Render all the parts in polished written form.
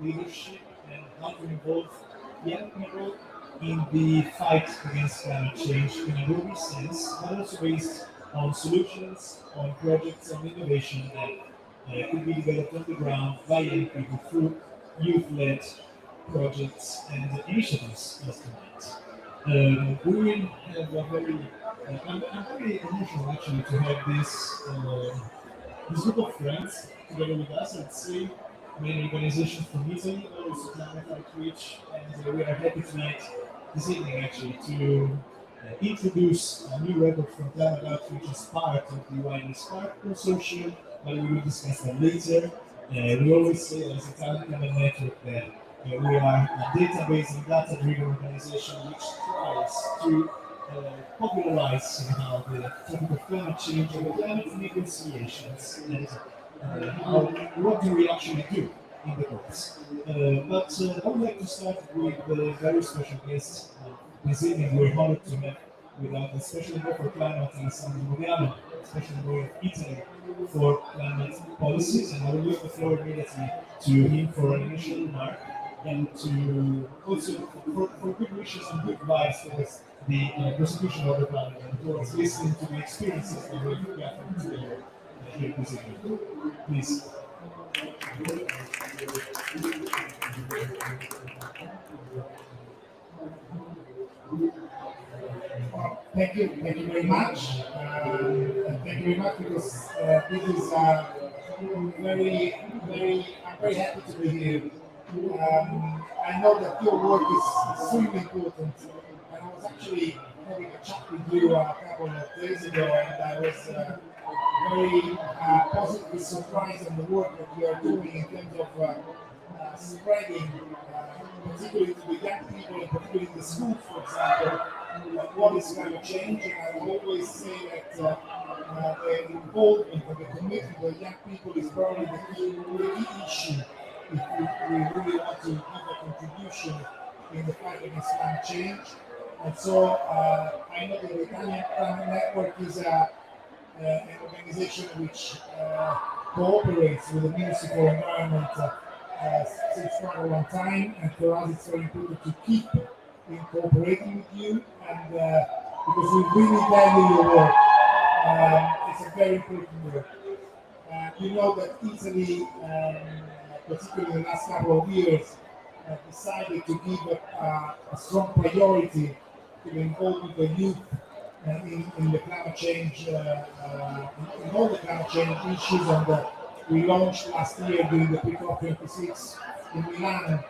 leadership and how to involve young people in the fight against climate change in a global sense, but also based on solutions, on projects, on innovation that could be developed on the ground by young people through youth-led projects and initiatives as tonight. We will have a very, I'm very emotional actually to have this group of friends together with us. Let's say many organizations from Italy, but also climate outreach, and we are happy tonight, this evening actually, to introduce a new report from climate outreach as part of the Wider Spark consortium, but we will discuss that later. We always say as Italian Climate Network that we are a database and data-driven organization which tries to popularize somehow the topic of climate change and the climate negotiations and how, what do we actually do in the course. But I would like to start with a very special guest. This evening we're honored to have with us the Special Envoy for Climate, Alessandro Mogano, Special Envoy of Italy for Climate Policies, and I will give the floor immediately to him for an initial remark and to also for good wishes and good vibes towards the prosecution of the planet and towards listening to the experiences that we've gathered together here this evening. Please. Thank you very much. And thank you very much because this is I'm very happy to be here. I know that your work is extremely important, and I was actually having a chat with you a couple of days ago, and I was very positively surprised on the work that you are doing in terms of spreading, particularly to the young people, and particularly in the schools, for example, what is climate change. And I will always say that the involvement and the commitment of young people is probably the key issue if we really want to give a contribution in the fight against climate change. And so I know that the Italian Climate Network is an organization which cooperates with the Ministry for Environment since quite a long time, and for us it's very important to keep in cooperating with you, and because we really value your work. It's a very important work. You know that Italy, particularly in the last couple of years, decided to give a strong priority to the involvement of youth in the climate change, in all the climate change issues, and we launched last year during the pre-COP26 in Milan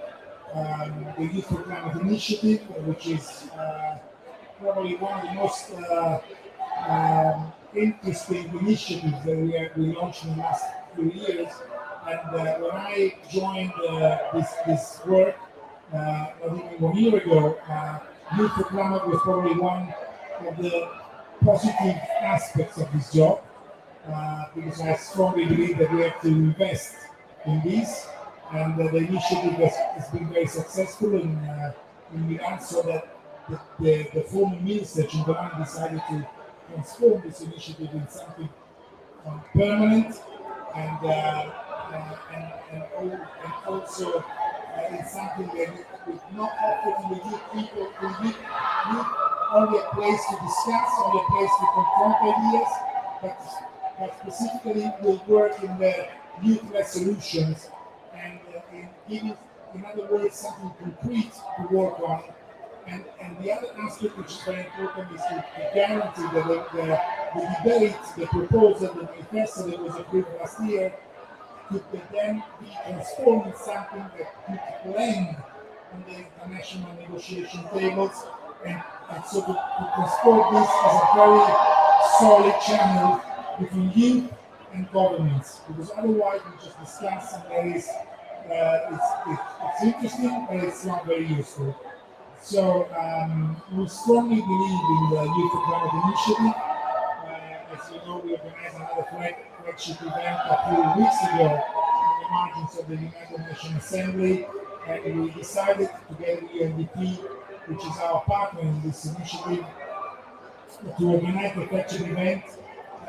the Youth for Climate Initiative, which is probably one of the most interesting initiatives that we launched in the last few years. And when I joined this work, not even 1 year ago, Youth for Climate was probably one of the positive aspects of this job, because I strongly believe that we have to invest in this, and the initiative has been very successful in Milan, so that the former minister Giovani decided to transform this initiative in something permanent and also in something that would not offer to the youth people, to youth only a place to discuss, only a place to confront ideas, but specifically will work in the youth-led solutions and in giving, in other words, something concrete to work on. And the other aspect which is very important is to guarantee that the debate, the proposal, the manifesto that was approved last year could then be transformed into something that could land on the international negotiation tables, and so to transport this as a very solid channel between youth and governments, because otherwise we just discuss and there is it's interesting but it's not very useful. So we strongly believe in the Youth for Climate Initiative. As you know, we organized another flagship event a few weeks ago on the margins of the United Nations Assembly, and we decided together with UNDP, which is our partner in this initiative, to organize a flagship event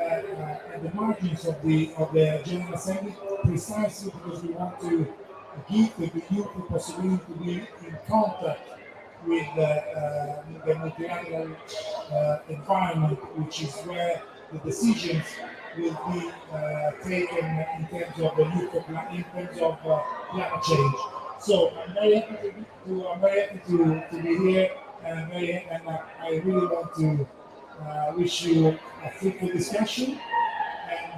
at the margins of the General Assembly, precisely because we want to give the youth the possibility to be in contact with the multilateral environment, which is where the decisions will be taken in terms of the youth, in terms of climate change. So I'm very happy to be here, and I really want to wish you a fruitful discussion.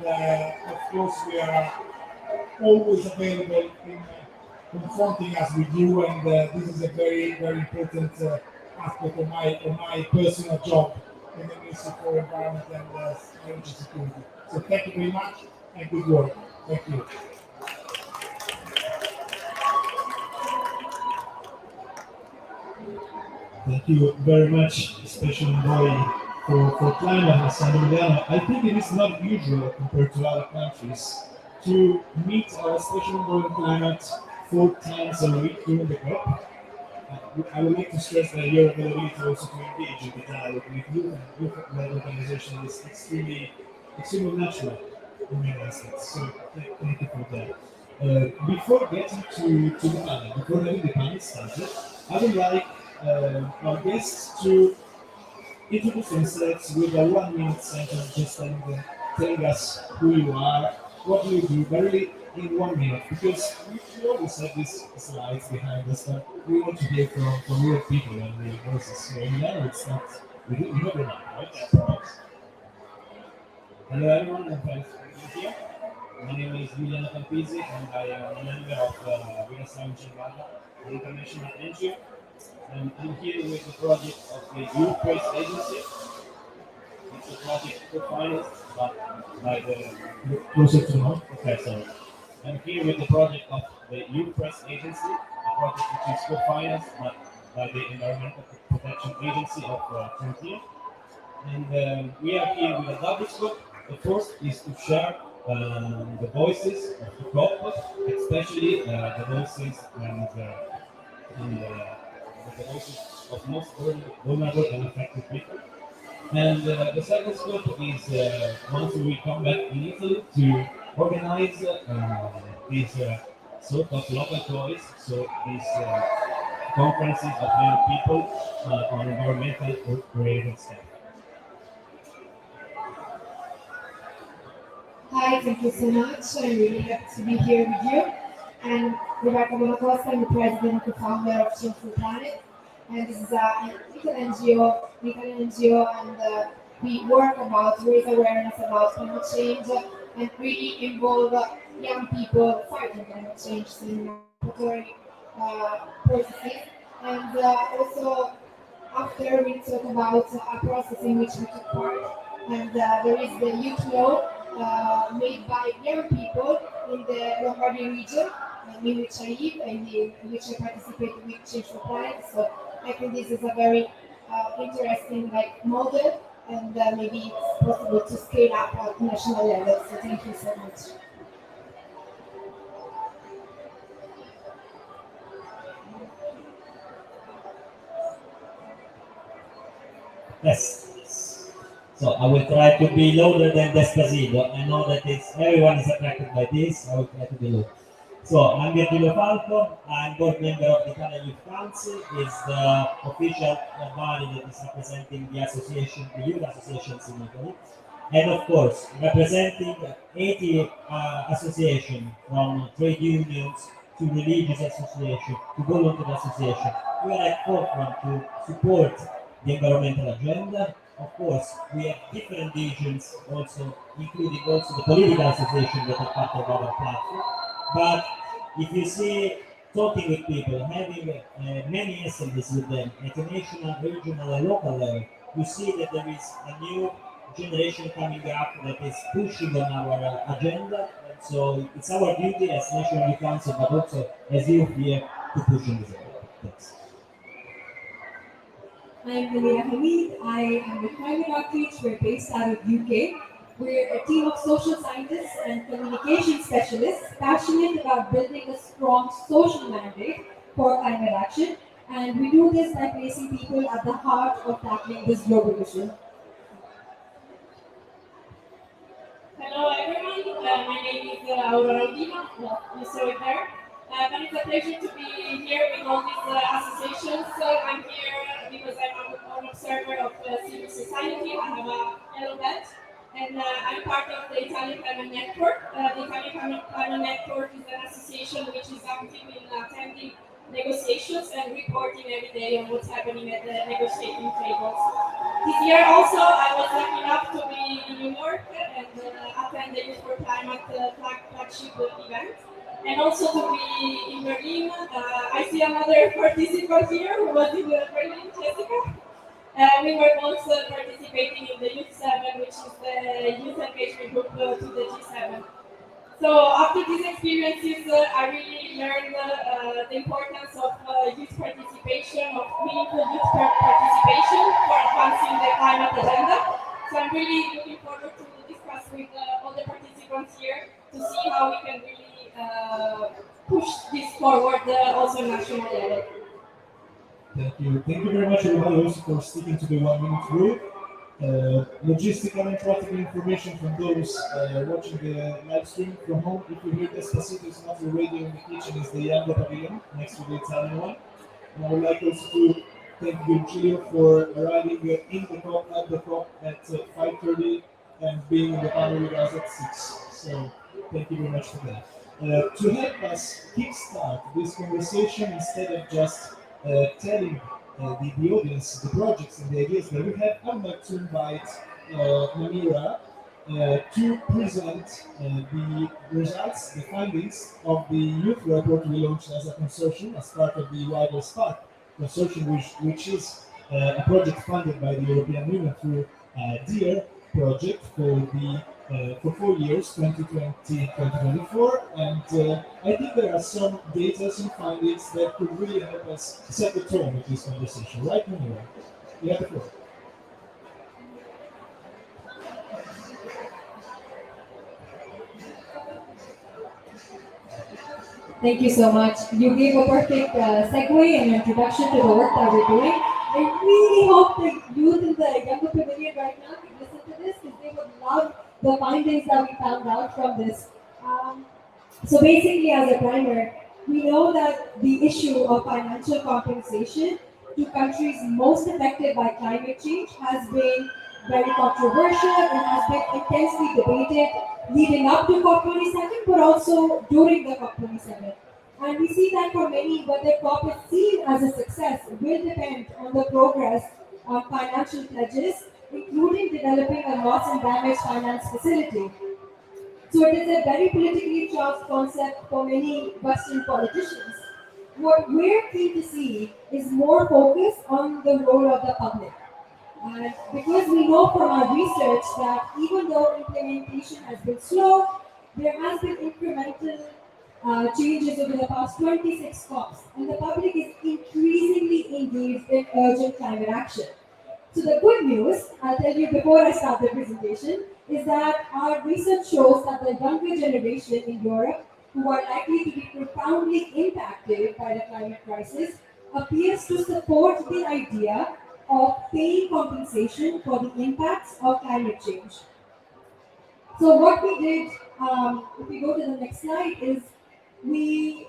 And of course, we are always available in confronting us with you, and this is a very, very important aspect of my personal job in the Ministry for Environment and Energy Security. So thank you very much and good work. Thank you. Thank you very much, Special Envoy for Climate, Alessandro Milano. I think it is not usual compared to other countries to meet our Special Envoy on Climate 4 times a week during the COP. I would like to stress that your ability also to engage in the dialogue with youth-led organization is extremely natural in many aspects. So thank you for that. Before getting to the panel, before having the panel started, I would like our guests to introduce themselves with a 1 minute sentence, just telling us who you are, what do you do, very in 1 minute, because we always have these slides behind us, but we want to hear from real people and real voices. So now it's not, we never know, right? That's right. Hello everyone, I'm Paese here. My name is Giuliano Campisi, and I am a member of an international NGO. And I'm here with the project of the Youth Press Agency. It's a project co-financed by the closer to now. Okay, sorry. I'm here with the project of the Youth Press Agency, a project which is co-financed by the Environmental Protection Agency of Turkey. And we are here with a double scope. The first is to share the voices of the COP, especially the voices and the voices of most vulnerable and affected people. And the second scope is once we come back in Italy to organize these sort of local toys, so these conferences of young people on environmental related stuff. Hi, thank you so much. I'm really happy to be here with you. And Roberta Bonacosta, I'm the president and co-founder of Change for the Planet. And this is an Italian NGO, and we work about raise awareness about climate change and really involve young people fighting climate change in participatory processes. And also, after we talk about a process in which we took part, and there is the youth law made by young people in the Lombardy region, in which I live and in which I participate with Change for Planet. So I think this is a very interesting model, and maybe it's possible to scale up at national level. So thank you so much. Yes. So I will try to be louder than Despacito. I know that everyone is attracted by this. I will try to be louder. So I'm Virgilio Falco. I'm board member of the Italian Youth Council. It's the official body that is representing the association, the youth associations in Italy. And of course, representing 80 associations, from trade unions to religious associations to volunteer associations. We are at forefront to support the environmental agenda. Of course, we have different visions also, including also the political association that are part of our platform. But if you see talking with people, having many assemblies with them at a national, regional, and local level, you see that there is a new generation coming up that is pushing on our agenda. And so it's our duty as National Youth Council, but also as youth here, to push on this agenda. Thanks. I'm Maria Hamid. I am a climate outreach. We're based out of UK. We're a team of social scientists and communication specialists passionate about building a strong social mandate for climate action. And we do this by placing people at the heart of tackling this global issue. Hello everyone, my name is Aurora Albino, you saw it there. But it's a pleasure to be here with all these associations. I'm here because I'm an observer of civil society. I have a yellow badge, and I'm part of the Italian Climate Network. The Italian Climate Network is an association which is active in attending negotiations and reporting every day on what's happening at the negotiating tables. This year also, I was lucky enough to be in New York and attend the Youth for Climate flagship event, and also to be in Berlin. I see another participant here who was in Berlin, Jessica. We were also participating in the Youth 7, which is the youth engagement group to the G7. So after these experiences, I really learned the importance of youth participation, of meaningful youth participation for advancing the climate agenda. So I'm really looking forward to discuss with all the participants here to see how we can really push this forward also national level. Thank you. Thank you very much, everybody, also for sticking to the 1 minute rule. Logistical and practical information from those watching the live stream from home. If you hear Despacito, it's not the radio in the kitchen, it's the Young Pavilion next to the Italian one. And I would like also to thank Virgilio for arriving in the COP, at the COP at 5:30 and being in the panel with us at 6. So thank you very much for that. To help us kickstart this conversation, instead of just telling the audience, the projects and the ideas that we have, I would like to invite Namira to present the results, the findings of the youth report we launched as a consortium, as part of the wider SPARK consortium, which is a project funded by the European Union through DEAR project for 4 years, 2020-2024, and I think there are some data, some findings that could really help us set the tone of this conversation. Right, Namira? You have the floor. Thank you so much. You gave a perfect segue and introduction to the work that we're doing. I really hope the youth in the younger pavilion right now can listen to this because they would love the findings that we found out from this. So basically, as a primer, we know that the issue of financial compensation to countries most affected by climate change has been very controversial and has been intensely debated leading up to COP27, but also during the COP27. And we see that for many, whether COP is seen as a success will depend on the progress on financial pledges, including developing a loss and damage finance facility. So it is a very politically charged concept for many Western politicians. What we're keen to see is more focus on the role of the public. And because we know from our research that even though implementation has been slow, there has been incremental changes over the past 26 COPs, and the public is increasingly engaged in urgent climate action. So the good news, I'll tell you before I start the presentation, is that our research shows that the younger generation in Europe, who are likely to be profoundly impacted by the climate crisis, appears to support the idea of paying compensation for the impacts of climate change. So what we did, if we go to the next slide, is we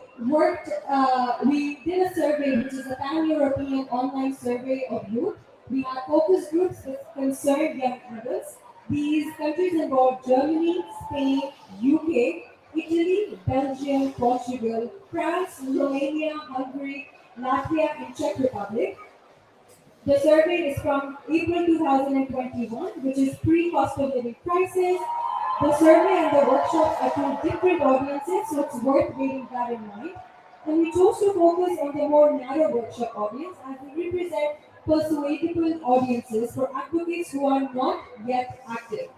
did a survey, which is a pan-European online survey of youth. We had focus groups with concerned young adults. These countries involved Germany, Spain, UK, Italy, Belgium, Portugal, France, Romania, Hungary, Latvia, and Czech Republic. The survey is from April 2021, which is pre-cost of living crisis. The survey and the workshops are to different audiences, so it's worth bearing that in mind. And we chose to focus on the more narrow workshop audience as we represent persuadable audiences for advocates who are not yet active.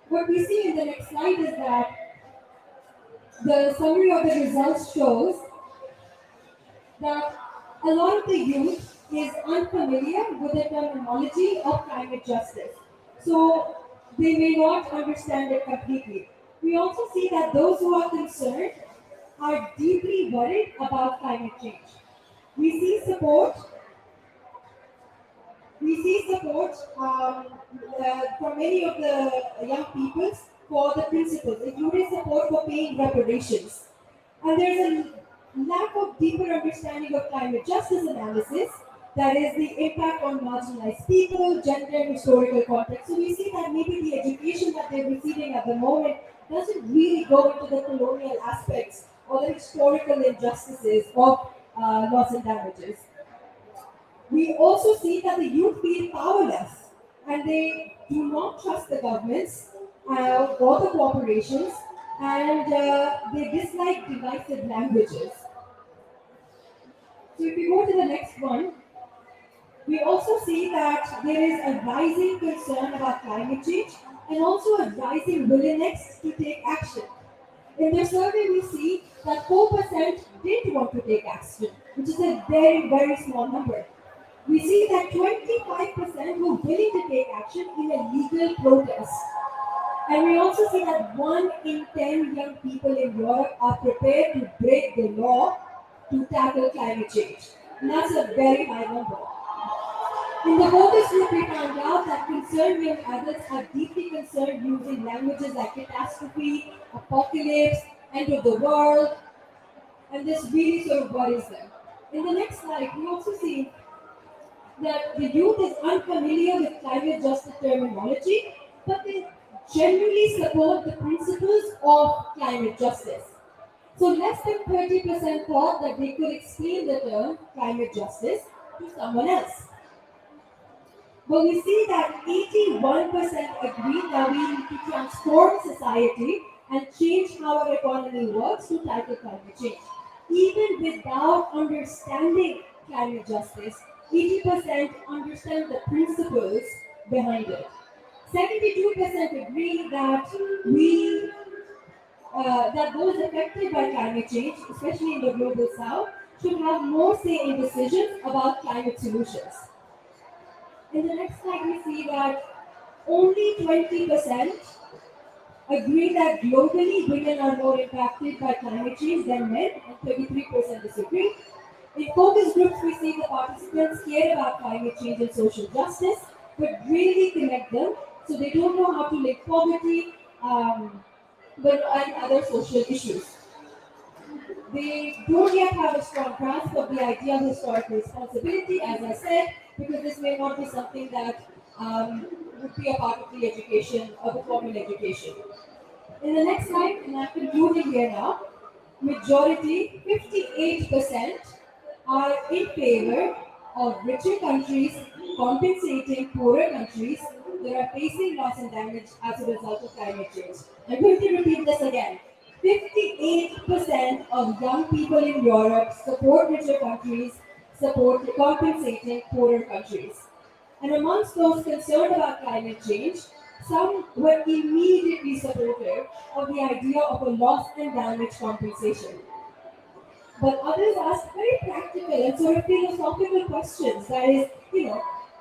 What we see in the next slide is that the summary of the results shows that a lot of the youth is unfamiliar with the terminology of climate justice. So they may not understand it completely. We also see that those who are concerned are deeply worried about climate change. We see support from many of the young peoples for the principles, including support for paying reparations. And there's a lack of deeper understanding of climate justice analysis, that is the impact on marginalized people, gender, and historical context. So we see that maybe the education that they're receiving at the moment doesn't really go into the colonial aspects or the historical injustices of loss and damages. We also see that the youth feel powerless and they do not trust the governments or the corporations, and they dislike divisive languages. So if we go to the next one, we also see that there is a rising concern about climate change and also a rising willingness to take action. In the survey, we see that 4% didn't want to take action, which is a very, very small number. We see that 25% were willing to take action in a legal protest. And we also see that 1 in 10 young people in Europe are prepared to break the law to tackle climate change. And that's a very high number. In the focus group, we found out that concerned young adults are deeply concerned using languages like catastrophe, apocalypse, end of the world, and this really sort of worries them. In the next slide, we also see that the youth is unfamiliar with climate justice terminology, but they generally support the principles of climate justice. So less than 30% thought that they could explain the term climate justice to someone else. But we see that 81% agree that we need to transform society and change how our economy works to tackle climate change. Even without understanding climate justice, 80% understand the principles behind it. 72% agree that that those affected by climate change, especially in the global south, should have more say in decisions about climate solutions. In the next slide, we see that only 20% agree that globally women are more impacted by climate change than men, and 33% disagree. In focus groups, we see the participants care about climate change and social justice, but really connect them, so they don't know how to link poverty and other social issues. They don't yet have a strong grasp of the idea of historical responsibility, as I said, because this may not be something that would be a part of the education, of the formal education. In the next slide, and I'm concluding here now, majority, 58%, are in favor of richer countries compensating poorer countries that are facing loss and damage as a result of climate change. I'm going to repeat this again. 58% of young people in Europe support richer countries support compensating poorer countries. And amongst those concerned about climate change, some were immediately supportive of the idea of a loss and damage compensation. But others asked very practical and sort of philosophical questions. That is,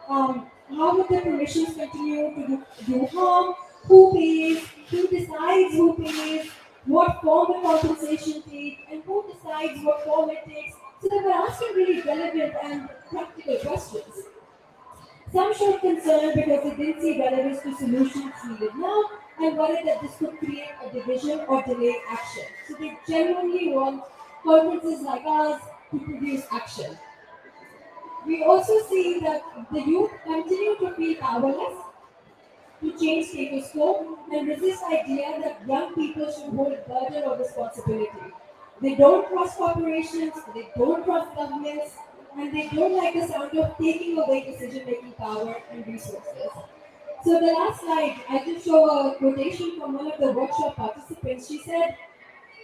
how would the permissions continue to do harm? Who pays? Who decides who pays? What form the compensation takes? And who decides what form it takes? So they were asking really relevant and practical questions. Some showed concern because they didn't see relevance to solutions needed now and worried that this could create a division or delay action. So they genuinely want conferences like us to produce action. We also see that the youth continue to feel powerless to change status quo and resist the idea that young people should hold burden or responsibility. They don't trust corporations, they don't trust governments, and they don't like the sound of taking away decision-making power and resources. So the last slide, I just show a quotation from one of the workshop participants. She said,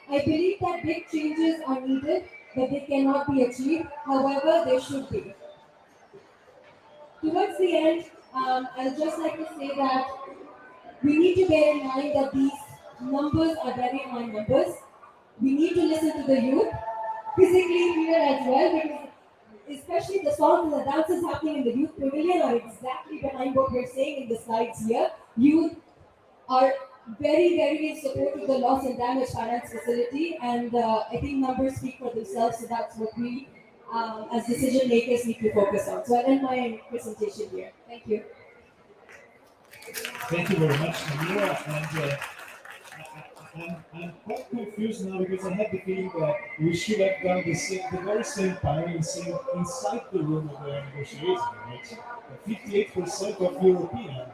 "I believe that big changes are needed, but they cannot be achieved. However, they should be." Towards the end, I'd just like to say that we need to bear in mind that these numbers are very high numbers. We need to listen to the youth, physically here as well, because especially the songs and the dances happening in the youth pavilion are exactly behind what we're saying in the slides here. Youth are very, very in support of the loss and damage finance facility, and I think numbers speak for themselves, so that's what we as decision makers need to focus on. So I'll end my presentation here. Thank you. Thank you very much, Samira. And I'm quite confused now because I had the feeling that we should have done the very same panel inside the room of the negotiating, right? 58% of European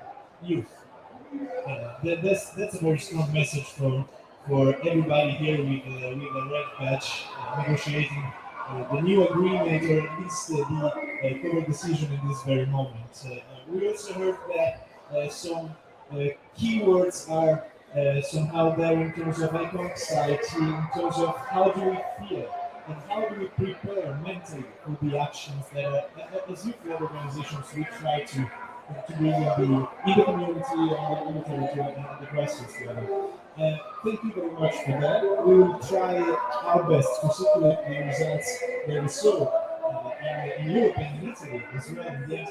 youth. That's a very strong message for everybody here with a red badge negotiating the new agreement or at least the cover decision in this very moment. We also heard that some keywords are somehow there in terms of economic society, in terms of how do we feel and how do we prepare mentally for the actions that as youth-led organizations we try to bring in the community and the territory and the grassroots level. Thank you very much for that. We will try our best to circulate the results that we saw in Europe and in Italy as well. Yes,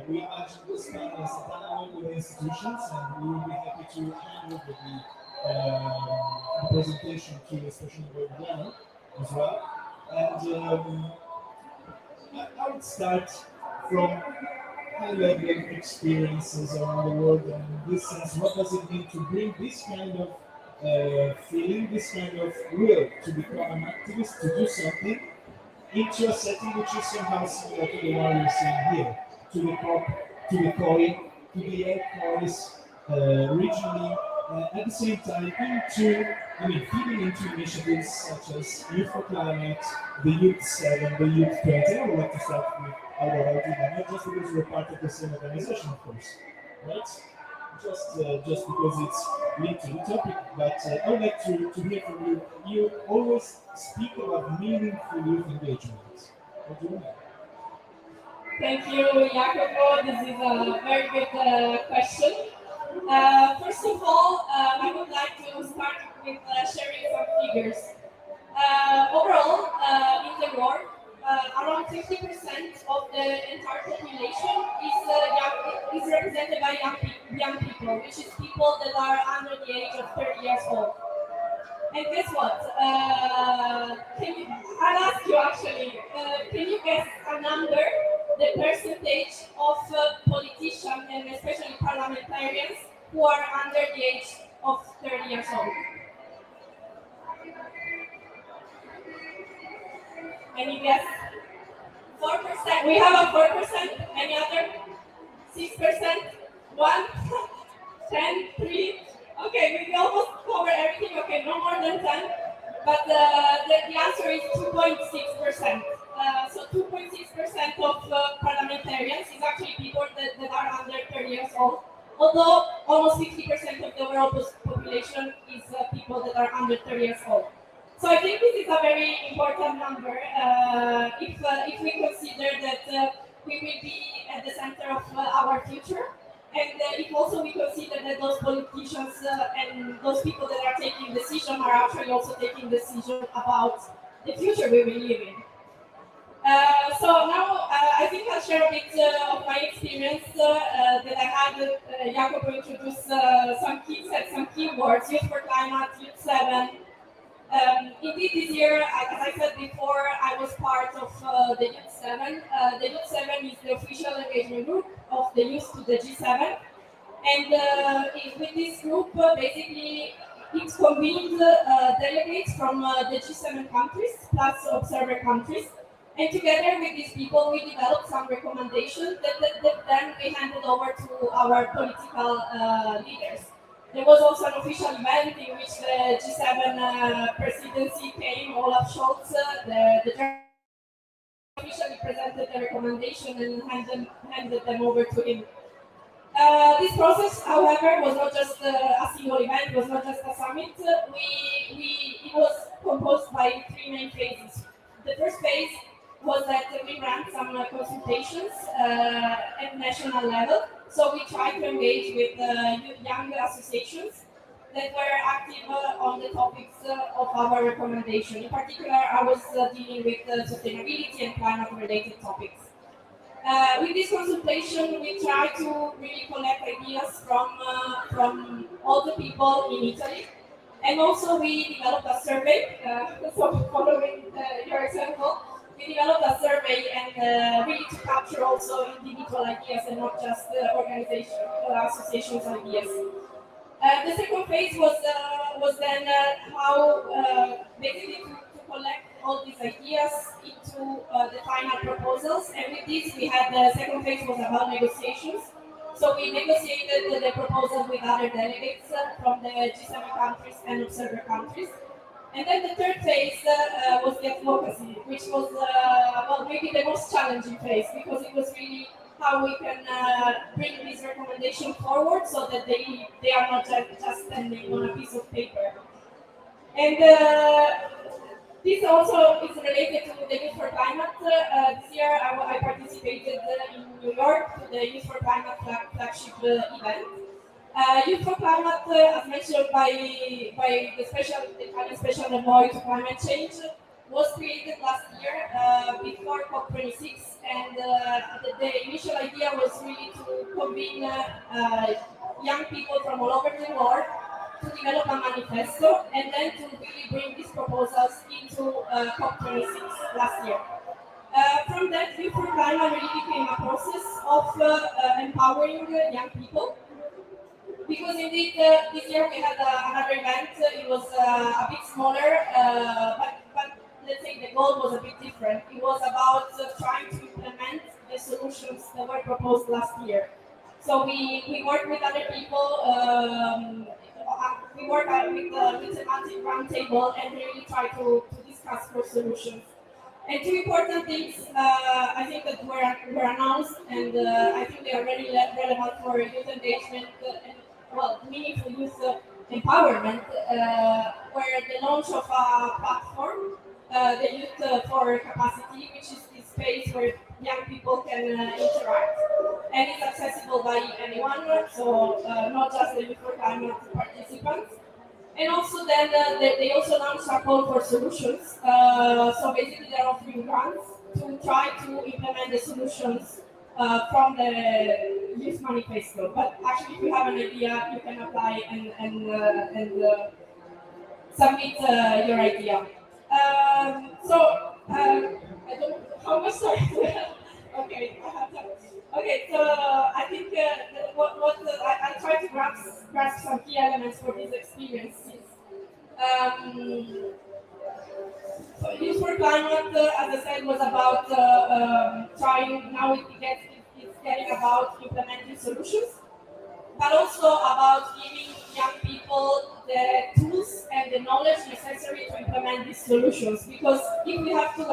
we imagine this panel as a dialogue with the institutions, and we will be happy to hand over the presentation to especially Padiglione as well. And I would start from high-level experiences around the world, and in this sense, what does it mean to bring this kind of feeling, this kind of will to become an activist, to do something into a setting which is somehow similar to the one we're seeing here, to the COP, to the COI, to the air regionally, at the same time feeding into initiatives such as Youth for Climate, the Youth 7, the Youth 20. I would like to start with our idea, not just because we're part of the same organization, of course, right? Just because it's linked to the topic, but I would like to hear from you. You always speak about meaningful youth engagement. What do you mean? Thank you, Jacopo. This is a very good question. First of all, I would like to start with sharing some figures. Overall, in the world, around 50% of the entire population is represented by young people, which is people that are under the age of 30 years old. And guess what? I'll ask you actually, can you guess a number, the percentage of politicians and especially parliamentarians who are under the age of 30 years old? Any guess? 4%. We have a 4%. Any other? 6%? 1? 10? 3? Okay, we almost cover everything. Okay, no more than 10. But the answer is 2.6%. So 2.6% of parliamentarians is actually people that are under 30 years old. Although almost 50% of the overall population is people that are under 30 years old. So I think this is a very important number if we consider that we will be at the center of our future, and if also we consider that those politicians and those people that are taking decisions are actually also taking decisions about the future we will live in. So now I think I'll share a bit of my experience that I had. Jacopo introduced some keywords: Youth for Climate, Youth 7. Indeed, this year, as I said before, I was part of the Youth 7. The Youth 7 is the official engagement group of the youth to the G7. And with this group, basically, it convened delegates from the G7 countries, plus observer countries. And together with these people, we developed some recommendations that then we handed over to our political leaders. There was also an official event in which the G7 presidency came, Olaf Scholz, the German officially presented the recommendation and handed them over to him. This process, however, was not just a single event, was not just a summit. It was composed by three main phases. The first phase was that we ran some consultations at national level. So we tried to engage with young associations that were active on the topics of our recommendation. In particular, I was dealing with sustainability and climate-related topics. With this consultation, we tried to really collect ideas from all the people in Italy. And also we developed a survey, so following your example, we developed a survey and really to capture also individual ideas and not just organization or associations ideas. The second phase was then how basically to collect all these ideas into the final proposals. And with this, we had the second phase was about negotiations. So we negotiated the proposal with other delegates from the G7 countries and observer countries. And then the third phase was the advocacy, which was well, maybe the most challenging phase, because it was really how we can bring this recommendation forward so that they are not just standing on a piece of paper. And this also is related to the Youth for Climate. This year I participated in New York to the Youth for Climate flagship event. Youth for Climate, as mentioned by the Italian Special Envoy to Climate Change, was created last year before COP26, and the initial idea was really to convene young people from all over the world to develop a manifesto and then to really bring these proposals into COP26 last year. From that, Youth for Climate really became a process of empowering young people. Because indeed, this year we had another event. It was a bit smaller, but let's say the goal was a bit different. It was about trying to implement the solutions that were proposed last year. So we worked with other people. We worked with thematic roundtable and really try to discuss for solutions. And two important things I think that were announced, and I think they are very relevant for youth engagement and meaningful youth empowerment, were the launch of a platform, the Youth for Capacity, which is this space where young people can interact, and it's accessible by anyone, so not just the Youth for Climate participants. And also then they also launched a call for solutions. So basically they're offering grants to try to implement the solutions from the Youth Manifesto. But actually, if you have an idea, you can apply and submit your idea. I don't know how much time. Okay, I have time. Okay, so I think I try to grasp some key elements for these experiences. So Youth for Climate, as I said, was about trying, now it's getting about implementing solutions, but also about giving young people the tools and the knowledge necessary to implement these solutions. Because if we have to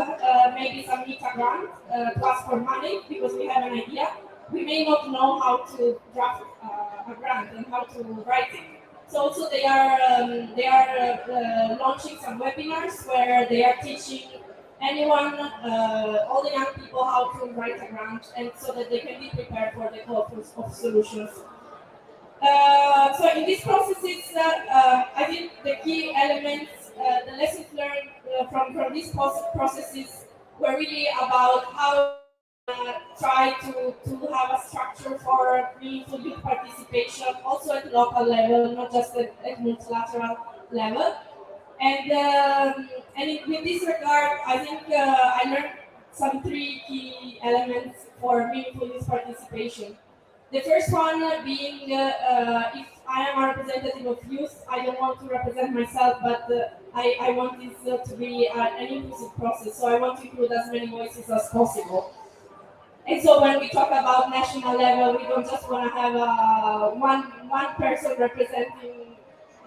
maybe submit a grant to ask for money because we have an idea, we may not know how to draft a grant and how to write it. So also they are launching some webinars where they are teaching anyone, all the young people, how to write a grant, and so that they can be prepared for the call of solutions. So in these processes, I think the key elements, the lessons learned from these processes were really about how try to have a structure for meaningful youth participation, also at local level, not just at multilateral level. And with this regard, I think I learned some three key elements for meaningful youth participation. The first one being, if I am a representative of youth, I don't want to represent myself, but I want this to be an inclusive process. So I want to include as many voices as possible. And so when we talk about national level, we don't just want to have one person representing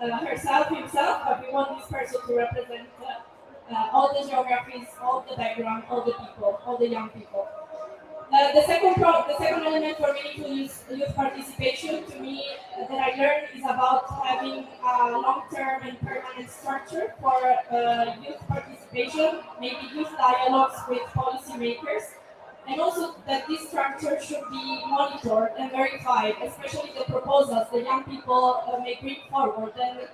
himself, but we want this person to represent all the geographies, all the background, all the people, all the young people. The second element for meaningful youth participation, to me, that I learned is about having a long-term and permanent structure for youth participation, maybe youth dialogues with policymakers, and also that this structure should be monitored and verified, especially the proposals the young people may bring forward. And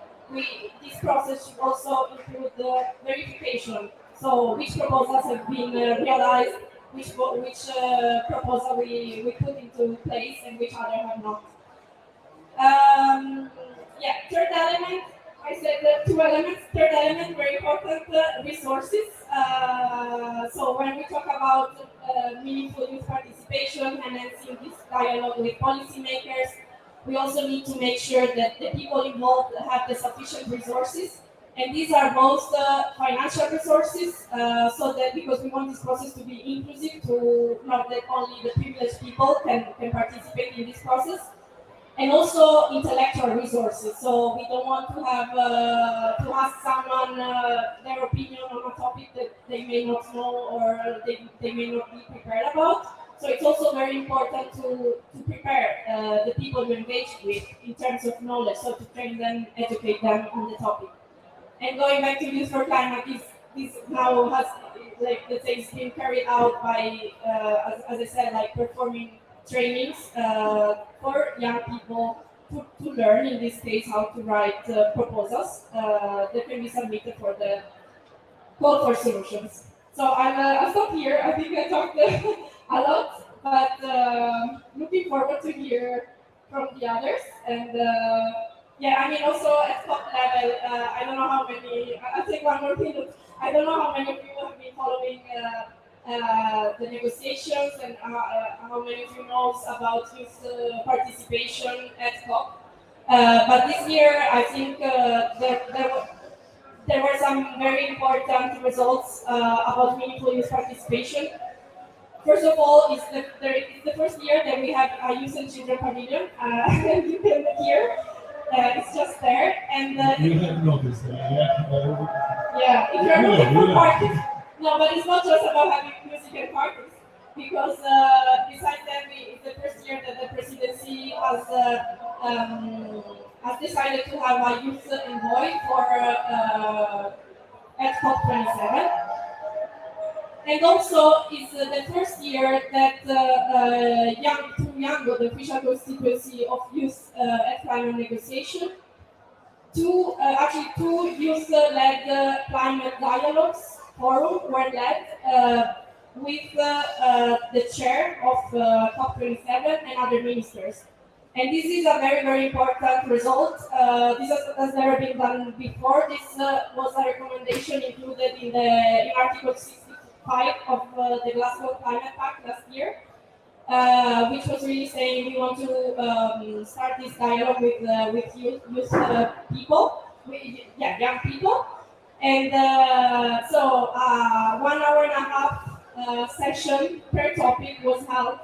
this process should also include the verification. So which proposals have been realized, which proposal we put into place, and which other have not. Third element, I said two elements. Third element, very important, resources. So when we talk about meaningful youth participation, enhancing this dialogue with policymakers, we also need to make sure that the people involved have the sufficient resources. And these are both financial resources, so that because we want this process to be inclusive, to not that only the privileged people can participate in this process, and also intellectual resources. So we don't want to have to ask someone their opinion on a topic that they may not know or they may not be prepared about. So it's also very important to prepare the people you engage with in terms of knowledge, so to train them, educate them on the topic. And going back to Youth for Climate, this now has, like, let's say, it's been carried out by, as I said, like performing trainings for young people to learn, in this case, how to write proposals that can be submitted for the call for solutions. So I'll stop here. I think I talked a lot, but looking forward to hear from the others. And yeah, I mean, also at top level, I don't know how many, I'll take one more minute. I don't know how many of you have been following the negotiations and how many of you knows about youth participation at COP. But this year, I think there were some very important results about meaningful youth participation. First of all, it's the first year that we have a Youth and Children Pavilion. You can hear. It's just there, and you have noticed that, yeah. Yeah, if you're looking for parties, no, but it's not just about having music and parties, because besides that, it's the first year that the presidency has decided to have a youth envoy for at COP27. And also, it's the first year that the official constituency of youth at climate negotiation, two youth-led climate dialogues forum were led with the chair of COP27 and other ministers. And this is a very, very important result. This has never been done before. This was a recommendation included in Article 65 of the Glasgow Climate Pact last year, which was really saying we want to start this dialogue with youth people, young people. And so 1 hour and a half session per topic was held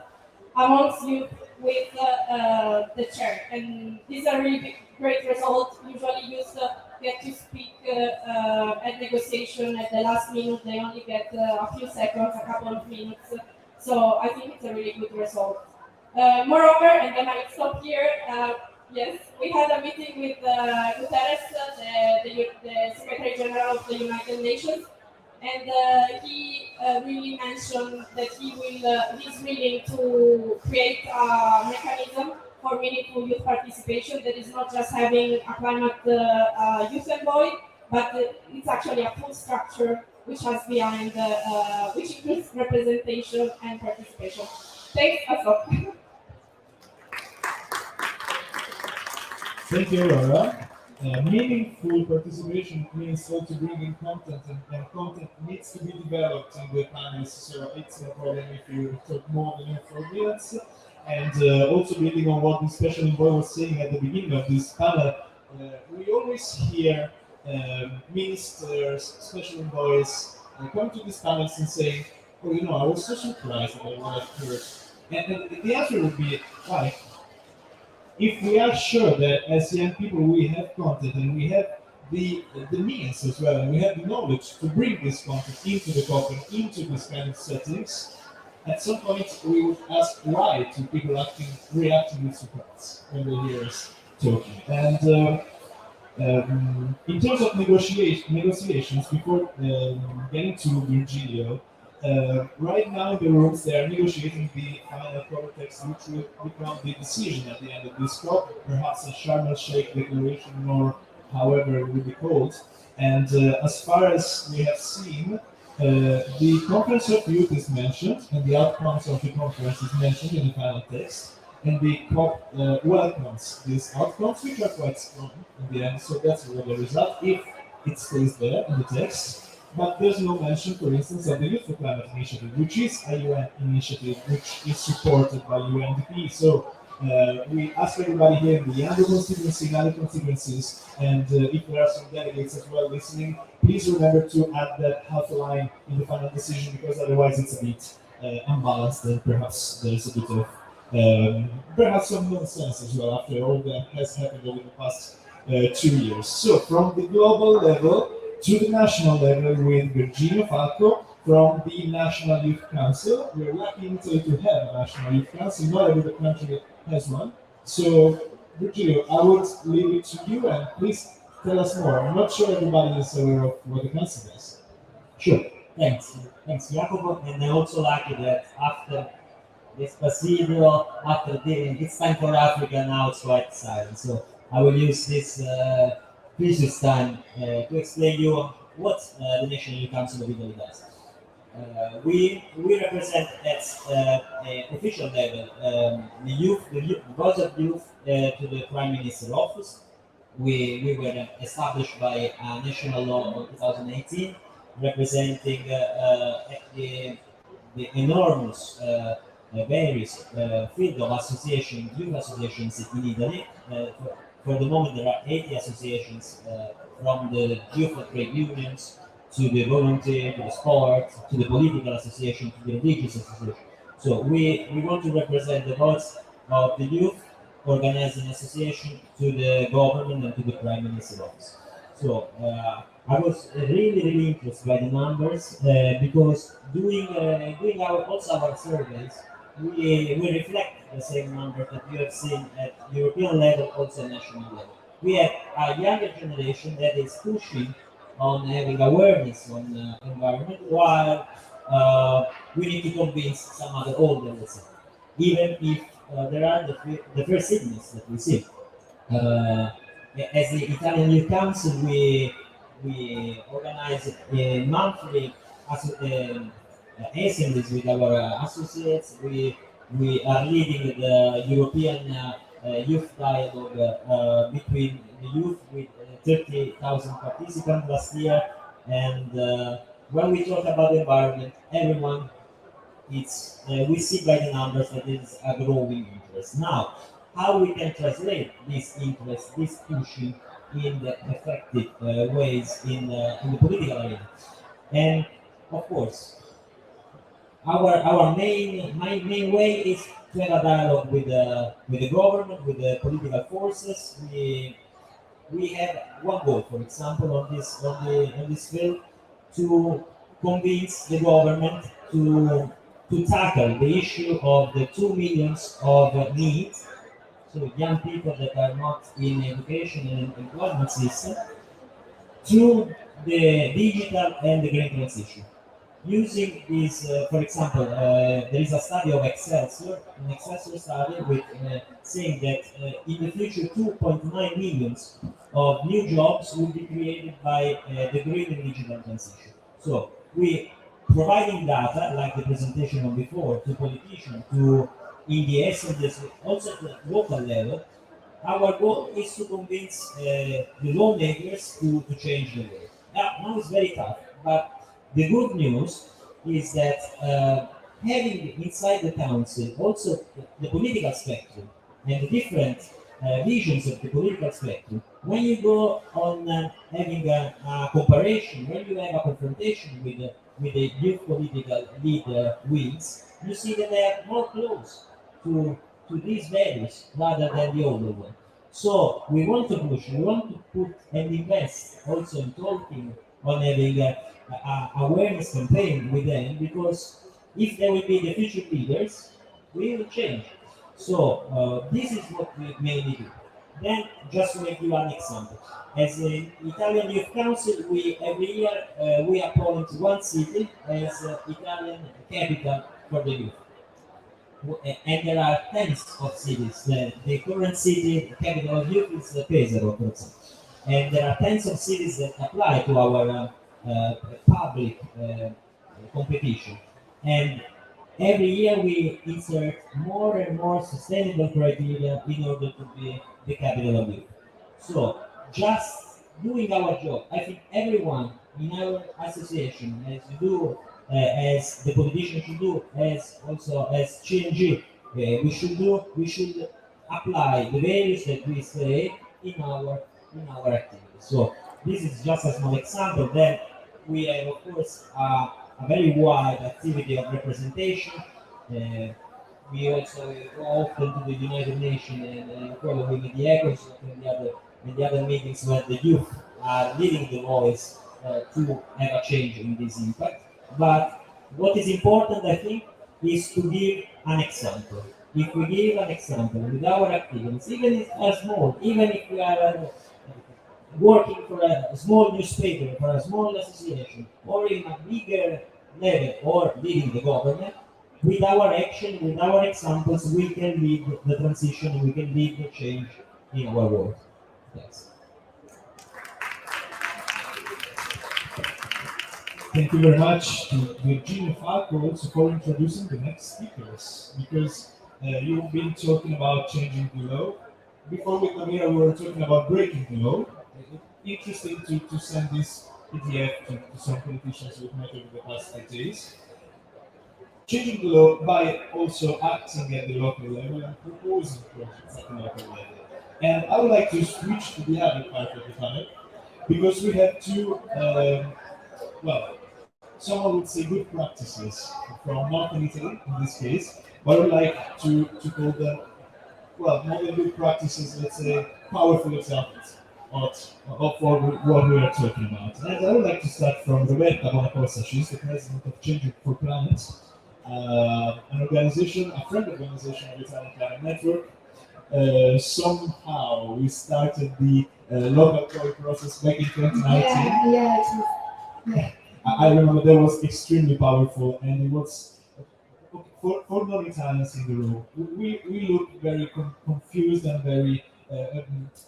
amongst youth with the chair. And this is a really great result. Usually youth get to speak at negotiation at the last minute. They only get a few seconds, a couple of minutes. So I think it's a really good result. Moreover, and then I stop here, yes, we had a meeting with Guterres, the Secretary General of the United Nations, and he really mentioned that he's willing to create a mechanism for meaningful youth participation that is not just having a climate youth envoy, but it's actually a full structure which has behind, which includes representation and participation. Thanks, Asok. Thank you, Aurora. Meaningful participation means also bringing content, and content needs to be developed in the panels, so it's no problem if you talk more than 4 minutes. And also building on what the special envoy was saying at the beginning of this panel, we always hear ministers, special envoys come to these panels and say, oh, you know, I was so surprised about what I've heard. And the answer would be, why? If we are sure that as young people we have content and we have the means as well, and we have the knowledge to bring this content into the COP and into these kind of settings, at some point we would ask why to people reacting with surprise when they hear us talking. And in terms of negotiations, before getting to Virgilio, right now in the rooms they are negotiating the final cover text, which will become the decision at the end of this COP, perhaps a Sharm el-Sheikh declaration or however it will be called. And as far as we have seen, the Conference of Youth is mentioned, and the outcomes of the conference is mentioned in the final text. And the COP welcomes these outcomes, which are quite strong in the end. So that's really the result, if it stays there in the text. But there's no mention, for instance, of the Youth for Climate Initiative, which is a UN initiative which is supported by UNDP. So We ask everybody here in the younger constituency and other constituencies, and if there are some delegates as well listening, please remember to add that half a line in the final decision, because otherwise it's a bit unbalanced, and perhaps there's a bit of perhaps some nonsense as well after all that has happened over the past 2 years. So from the global level to the national level with Virginia Falco from the National Youth Council. We're lucky in Italy to have a National Youth Council. Not every country has one. So, Virgilio, I would leave it to you, and please tell us more. I'm not sure everybody is aware of what the council does. Sure. Thanks, Jacopo. And I'm also lucky that after Despacito, after the It's Time for Africa, now it's quite silent. So I will use this precious time to explain you what the National Youth Council of Italy does. We represent at official level the voice of youth to the Prime Minister's office. We were established by a national law in 2018, representing the enormous various field of association, youth associations in Italy. For the moment, there are 80 associations from the youth trade unions to the volunteer, to the sport, to the political association, to the religious association. So we want to represent the voice of the youth, organize an association to the government and to the Prime Minister's office. So I was really interested by the numbers because doing our surveys, we reflect the same number that you have seen at European level, also national level. We have a younger generation that is pushing on having awareness on environment, while we need to convince some other older, let's say, even if there are the first signals that we see. As the Italian Youth Council, we organize monthly assemblies with our associates. We are leading the European youth dialogue between the youth with 30,000 participants last year. And when we talk about the environment, everyone, we see by the numbers that it is a growing interest. Now, how we can translate this interest, this pushing in the effective ways in the political arena? And of course, our main way is to have a dialogue with the government, with the political forces. We have one goal, for example, on this field, to convince the government to tackle the issue of the 2 million of needs, so young people that are not in education and employment system, through the digital and the green transition. Using this, for example, there is a study of Excelsior, an Excelsior study with saying that in the future 2.9 million of new jobs will be created by the green and digital transition. So we providing data, like the presentation on before, to politicians, to in the assemblies, also at the local level. Our goal is to convince the lawmakers to change the way. Now it's very tough, but the good news is that having inside the council also the political spectrum and the different visions of the political spectrum, when you go on having a comparison, when you have a confrontation with the youth political leader wings, you see that they are more close to these values rather than the older one. So we want to push, we want to put and invest also in talking on having a awareness campaign with them, because if they will be the future leaders, we will change. So this is what we mainly do. Then, just to give you an example, as the Italian Youth Council, we every year we appoint one city as Italian capital for the youth. And there are tens of cities. The current city, the capital of youth is Paese, for example. And there are tens of cities that apply to our public competition. And every year we insert more and more sustainable criteria in order to be the capital of youth. So just doing our job, I think everyone in our association, as you do, as the politicians should do, as also as CNG, we should apply the values that we say in our activities. So this is just a small example. Then we have, of course, a very wide activity of representation. We also go often to the United Nations and follow with the ECOs and the other meetings where the youth are leading the voice to have a change in this impact. But what is important, I think, is to give an example. If we give an example with our activities, even if they are small, even if we are working for a small newspaper, for a small association, or in a bigger level, or leading the government, with our action, with our examples, we can lead the transition, we can lead the change in our world. Yes. Thank you very much to Virginia Falco also for introducing the next speakers, because you've been talking about changing the law. Before we come here, we were talking about breaking the law. Interesting to send this PDF to some politicians we've met over the past 8 days. Changing the law by also acting at the local level and proposing projects at the local level. And I would like to switch to the other part of the panel, because we have two, well, someone would say good practices from northern Italy in this case, but I would like to call them, well, more than good practices, let's say powerful examples of what we are talking about. And I would like to start from Roberta Bonacorsa. She's the president of Change for Planet, an organization, a friend organization of the Italian Climate Network. Somehow we started the local call process back in 2019. Yeah. I remember that was extremely powerful, and it was for non-Italians in the room. We looked very confused and very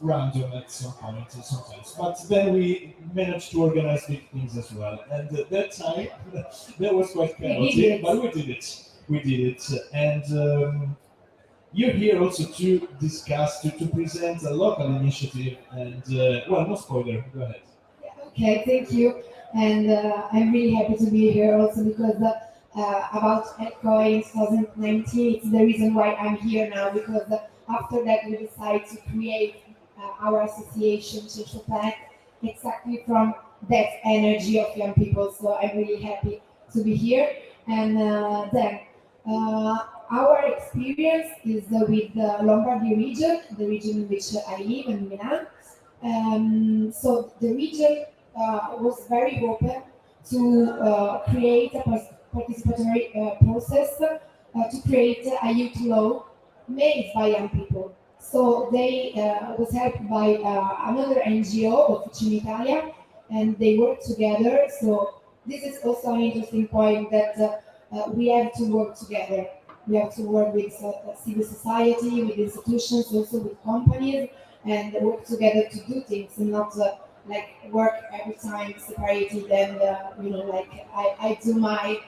random at some point sometimes, but then we managed to organize big things as well. And at that time, that was quite chaotic, but we did it. We did it, and you're here also to discuss, to present a local initiative. And well, no spoiler. Go ahead. Okay, thank you. And I'm really happy to be here also because about ECO in 2019, it's the reason why I'm here now, because after that we decided to create our association, Change for Planet, exactly from that energy of young people. So I'm really happy to be here. And then our experience is with the Lombardy region, the region in which I live in Milan. So the region was very open to create a participatory process to create a youth law made by young people. So they was helped by another NGO, Officina Italia, and they worked together. So this is also an interesting point that we have to work together. We have to work with civil society, with institutions, also with companies, and work together to do things and not like work every time separated and like I do my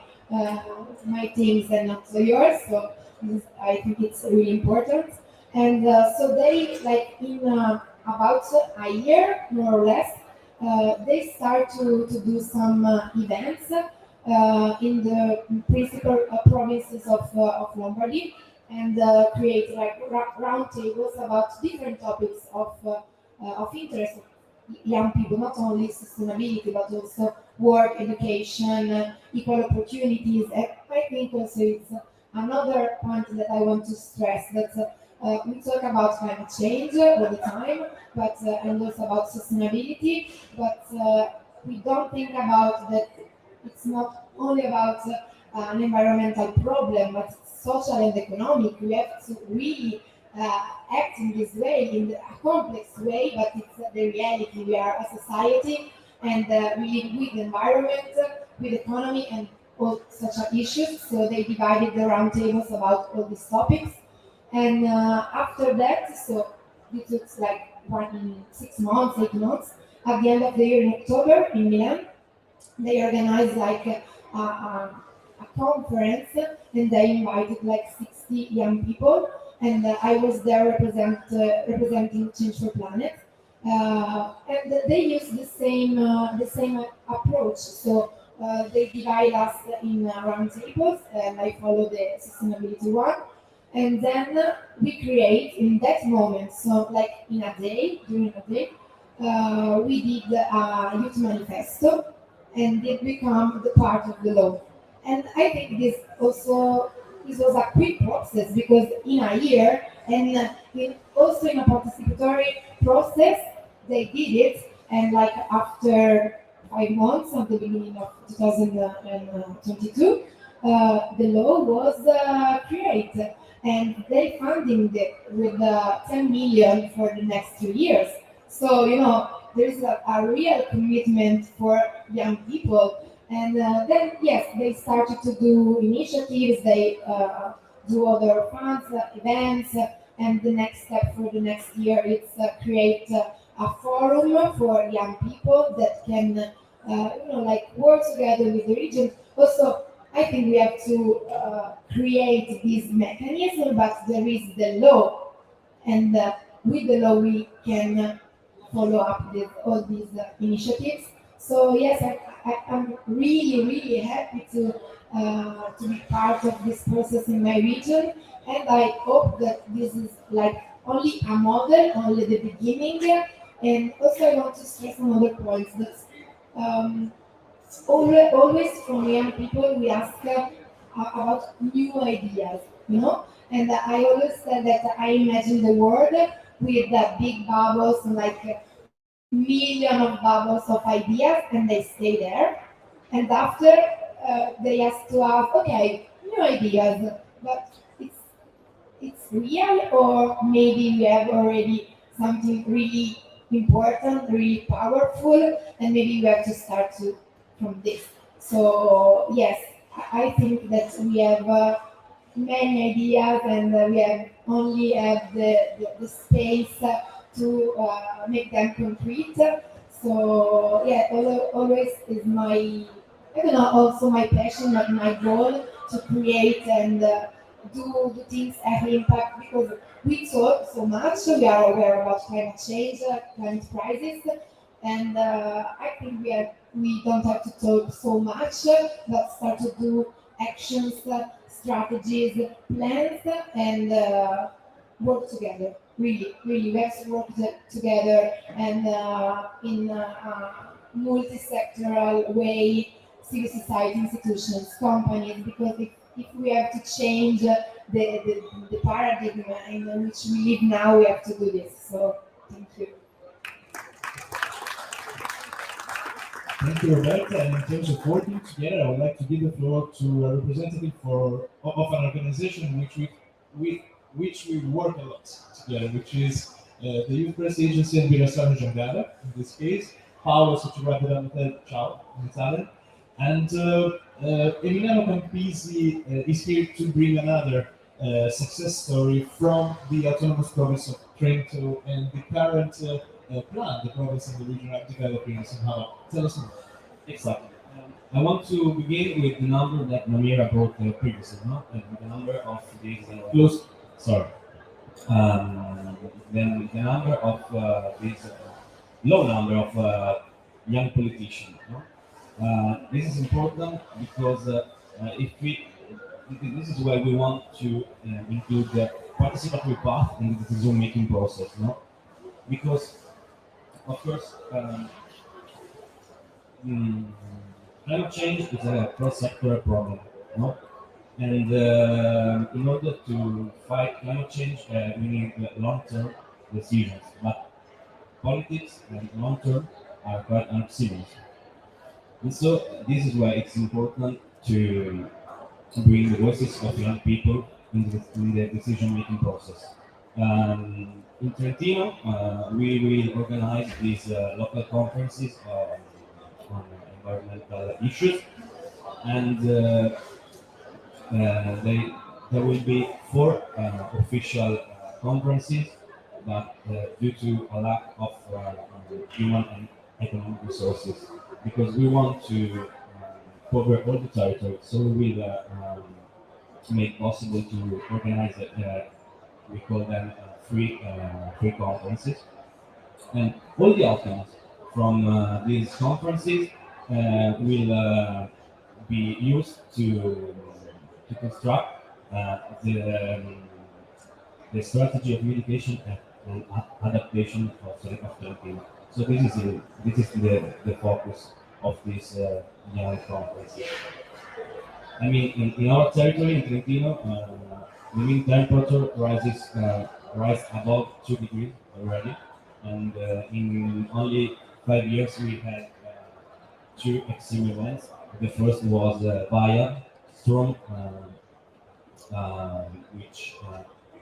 things and not yours. So I think it's really important. And so they like in about a year more or less, they start to do some events in the principal provinces of Lombardy, and create like round tables about different topics of interest of young people, not only sustainability but also work, education, equal opportunities. And I think also it's another point that I want to stress, that we talk about climate change all the time, but and also about sustainability, but we don't think about that it's not only about an environmental problem, but it's social and economic. We have to really act in this way, in a complex way, but it's the reality. We are a society, and we live with the environment, with economy, and all such issues. So they divided the roundtables about all these topics. And after that, so it took like 6 months, 8 months. At the end of the year in October in Milan, they organized like a conference, and they invited like 60 young people, and I was there representing Change for Planet, and they used the same approach. So they divide us in round tables, and I follow the sustainability one, And then we create in that moment, so like in a day, during a day, we did a youth manifesto, and it became the part of the law. And I think this was a quick process because in a year and also in a participatory process, they did it. And like after 5 months at the beginning of 2022, the law was created, and they funding it with 10 million for the next 2 years. So there is a real commitment for young people. And then yes, they started to do initiatives. They do other funds, events, and the next step for the next year is create a forum for young people that can like work together with the region. Also, I think we have to create this mechanism, but there is the law, and with the law we can follow up with all these initiatives. So yes, I'm really happy to be part of this process in my region, and I hope that this is like only a model, only the beginning. And also I want to stress another point that always from young people we ask about new ideas, and I always said that I imagine the world with big bubbles, like million of bubbles of ideas, and they stay there. And after they ask to us, okay, new ideas, but it's real, or maybe we have already something really important, really powerful, and maybe we have to start from this. So yes, I think that we have many ideas, and we have only have the space to make them concrete. So yeah, always is my, I don't know, also my passion, but my goal to create and do things have impact, because we talk so much, we are aware about climate change, climate crisis, and I think we don't have to talk so much, but start to do actions, strategies, plans, and work together. Really, we have to work together, and in a multi-sectoral way, civil society, institutions, companies, because if we have to change the paradigm in which we live now, we have to do this. So, thank you. Thank you, Roberta. And in terms of working together, I would like to give the floor to a representative of an organization which we work a lot together, which is the Youth Press Agency and Sharm in this case. Paolo, se ci vuoi vedere, ciao, in Italian. And Emiliano Campisi is here to bring another success story from the autonomous province of Trento and the current plan the province and the region are developing somehow. Tell us more. Exactly. I want to begin with the number that Namira brought previously, the number of these then the number of these low number of young politicians. This is important because this is where we want to include the participatory path in the decision-making process, because of course climate change is a cross-sectoral problem, and in order to fight climate change, we need long-term decisions. But politics and long-term are quite unserious. And so this is why it's important to bring the voices of young people in the decision-making process. In Trentino, we will organize these local conferences on environmental issues, and there will be 4 official conferences, but due to a lack of human and economic resources, because we want to cover all the territory, so we will make possible to organize we call them free conferences, and all the outcomes from these conferences will be used to construct the the strategy of mitigation and adaptation of the climate. So this is the focus of this young conference. I mean, in our territory in Trentino, the mean temperature rise above 2 degrees already, and in only 5 years we had two extreme events. The first was Baia storm, which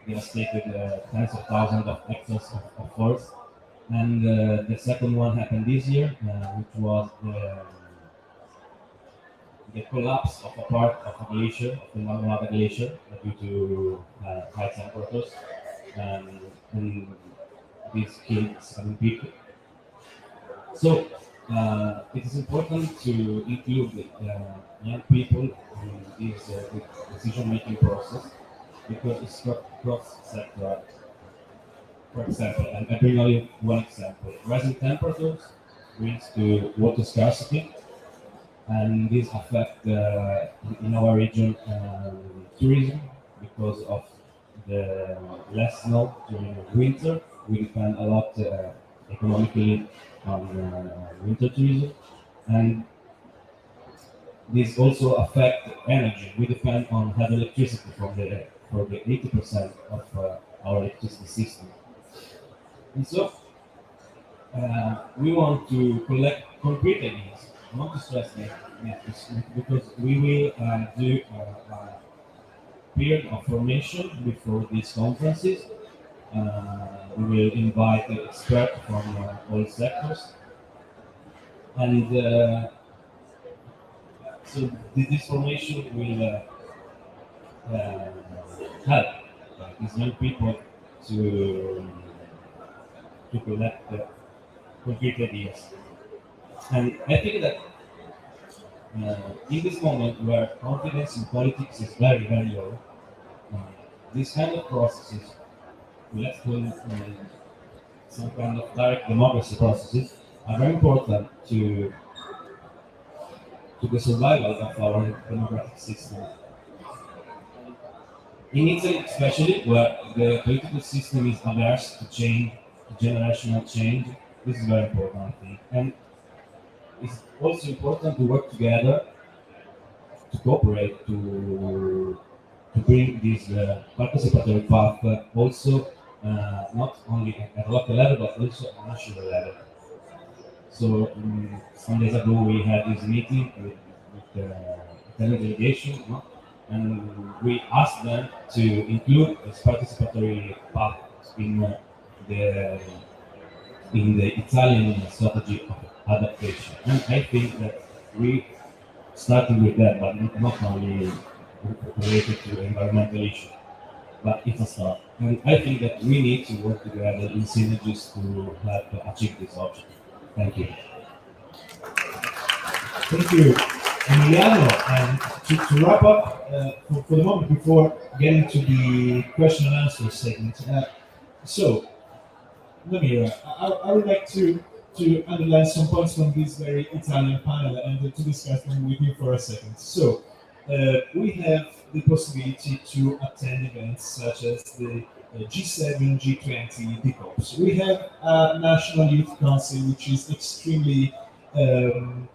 devastated tens of thousands of hectares of forest, and the second one happened this year, which was the collapse of a part of a glacier, of the Marmolada Glacier, due to high temperatures, and this killed 7 people. So it is important to include young people in this decision-making process because it's cross-sector. For example, and I bring only one example. Rising temperatures leads to water scarcity, and this affect in our region tourism because of the less snow during winter. We depend a lot economically on winter tourism, and this also affect energy. We depend on hydroelectricity for the 80% of our electricity system, and so we want to collect concrete ideas. I want to stress that because we will do a period of formation before these conferences. We will invite experts from all sectors, and so this formation will help these young people to collect concrete ideas. And I think that in this moment where confidence in politics is very, very low, this kind of processes, let's call some kind of direct democracy processes, are very important to the survival of our democratic system. In Italy, especially, where the political system is averse to change, to generational change, this is very important, I think. And it's also important to work together, to cooperate, to bring this participatory path also not only at local level but also at national level. So some days ago we had this meeting with the Italian delegation, no? And we asked them to include this participatory path in the Italian strategy of adaptation. And I think that we started with that, but not only related to environmental issues, but it's a start. And I think that we need to work together in synergies to help achieve this objective. Thank you. Thank you, Emiliano. And to wrap up for the moment before getting to the question and answer segment, so Namira, I would like to underline some points from this very Italian panel and to discuss them with you for a second. So we have the possibility to attend events such as the G7, G20, the COPs. We have a National Youth Council which is extremely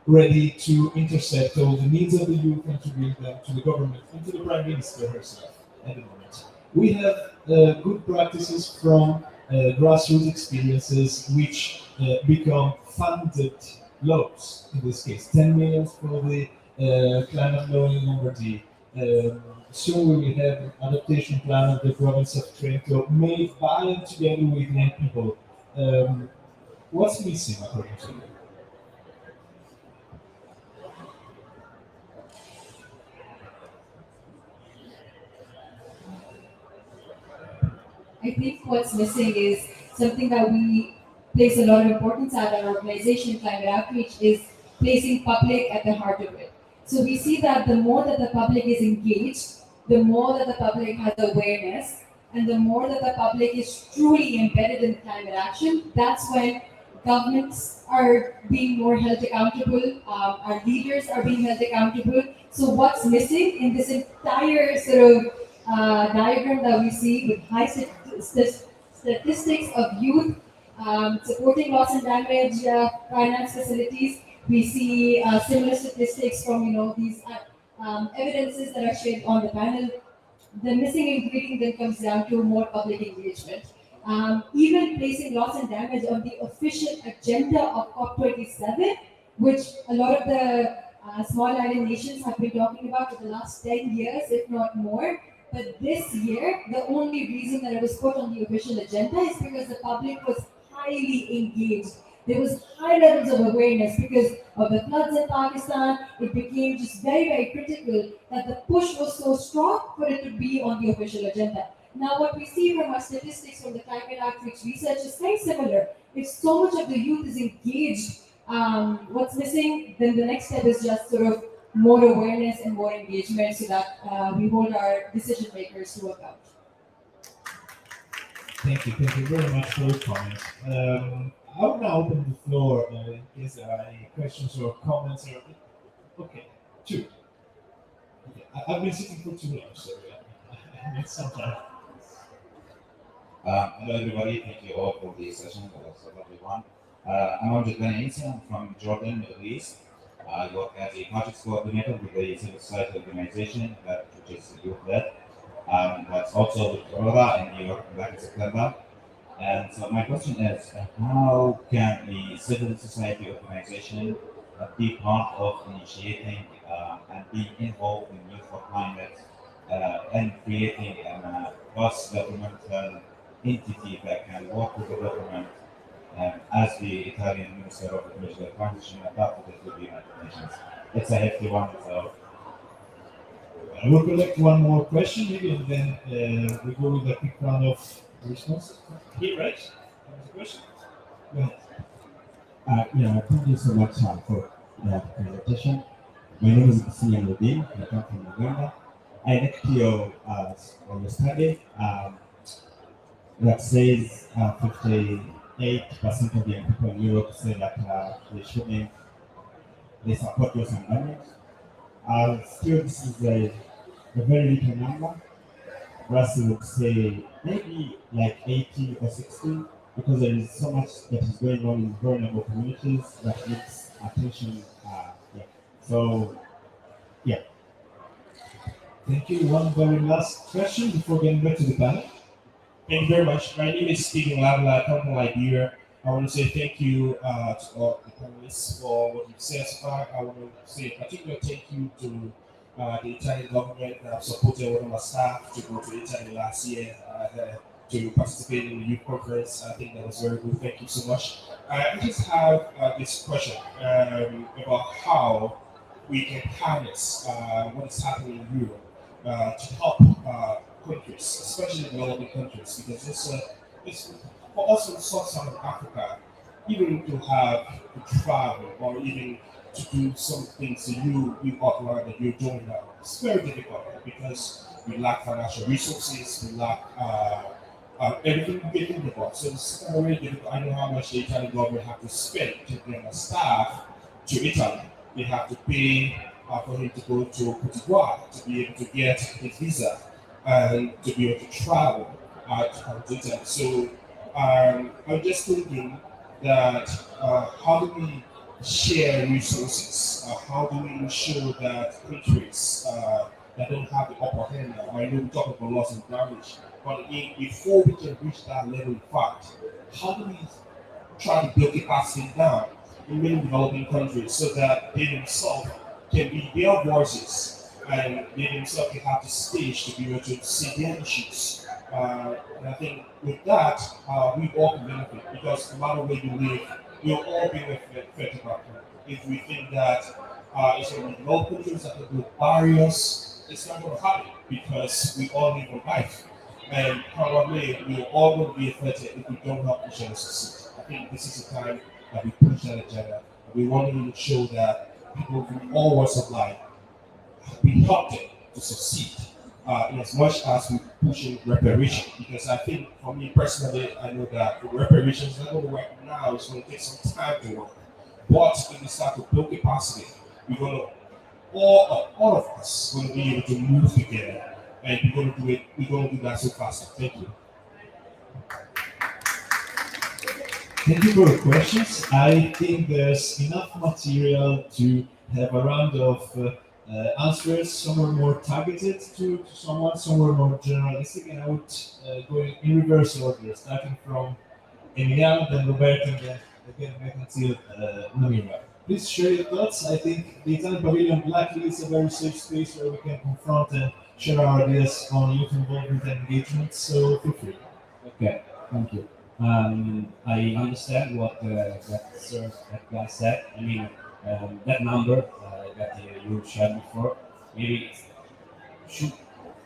ready to intercept all the needs of the youth and to bring them to the government and to the Prime Minister herself at the moment. We have good practices from grassroots experiences which become funded laws, in this case 10 million for the climate law in Lombardy. Soon we will have an adaptation plan of the province of Trento made by and together with young people. What's missing according to you? I think what's missing is something that we place a lot of importance at our organization, Climate Outreach, is placing public at the heart of it. So we see that the more that the public is engaged, the more that the public has awareness, and the more that the public is truly embedded in climate action, that's when governments are being more held accountable, our leaders are being held accountable. So what's missing in this entire sort of diagram that we see with high statistics of youth supporting loss and damage finance facilities. We see similar statistics from these evidences that are shared on the panel. The missing ingredient then comes down to more public engagement. Even placing loss and damage on the official agenda of COP27, which a lot of the small island nations have been talking about for the last 10 years, if not more. But this year, the only reason that it was put on the official agenda is because the public was highly engaged. There was high levels of awareness because of the floods in Pakistan. It became just very, very critical that the push was so strong for it to be on the official agenda. Now, what we see from our statistics from the climate outreach research is very similar. If so much of the youth is engaged, what's missing, then the next step is just sort of more awareness and more engagement so that we hold our decision makers to account. Thank you very much for your comments. I will now open the floor in case there are any questions or comments. Okay, two. Okay. I've been sitting for too long, so I need some time. Hello everybody, thank you all for the session. That was a lovely one. I'm giovani. I'm from Jordan, Middle East. I work as a project coordinator with a civil society organization which is youth-led. That's also with Aurora in New York back in September. And so my question is, how can a civil society organization be part of initiating and being involved in Youth for Climate and creating a cross-governmental entity that can work with the government as the Italian Minister of Ecological Transition adopted it with the United Nations? It's a hefty one, so. I will collect one more question, maybe, and then we go with a quick round of responses. Here, right? That was a question. Go ahead. Thank you so much for the presentation. My name is Sinan Ludin. I come from Uganda. I like your study that says 58% of the young people in Europe say that they support loss and damage. Still, this is a very little number. Russ would say maybe like 80 or 60, because there is so much that is going on in vulnerable communities that needs attention. Thank you. One very last question before getting back to the panel. Thank you very much. My name is Stephen Lavla. I come from Liberia. I want to say thank you to all the panelists for what you've said so far. I want to say a particular thank you to the Italian government that have supported one of our staff to go to Italy last year to participate in the youth conference. I think that was very good. Thank you so much. I just have this question about how we can harness what is happening in Europe to help countries, especially developing countries, because it's for us in sub-Saharan Africa, even to have to travel or even to do some things that you outlined that you're doing now. It's very difficult because we lack financial resources, we lack everything difficult. So it's very difficult. I know how much the Italian government have to spend to bring a staff to Italy. They have to pay for him to go to Cote d'Ivoire to be able to get his visa and to be able to travel to Italy. So I'm just thinking that how do we share resources? How do we ensure that countries that don't have the upper hand now, I know we talk about loss and damage, but before we can reach that level of fact, how do we try to build capacity down in many developing countries so that they themselves can be their voices and they themselves can have the stage to be able to see their issues? And I think with that, we all can benefit, because no matter where you live, we'll all be affected by it. If we think that it's going to be developed countries that have build barriers, it's not going to happen, because we all live a life. And probably we're all going to be affected if we don't help each other succeed. I think this is the time that we push that agenda. We want to show that people from all walks of life, we help them to succeed. In as much as we pushing reparation, because I think for me personally, I know that the reparation is not going to work now, it's going to take some time to work. But if we start to build capacity, we're going to, all of us going to be able to move together, and we're going to do that so fast. Thank you. Thank you for the questions. I think there's enough material to have a round of answers. Some are more targeted to someone, some are more generalistic, and I would go in reverse order, starting from Emiliano, then Roberto, and then again back until Namira. Please share your thoughts. I think the Italian Pavilion luckily is a very safe space where we can confront and share our ideas on youth involvement and engagement, so feel free. Okay, thank you. I understand what that guy said. I mean, that number that you shared before, maybe it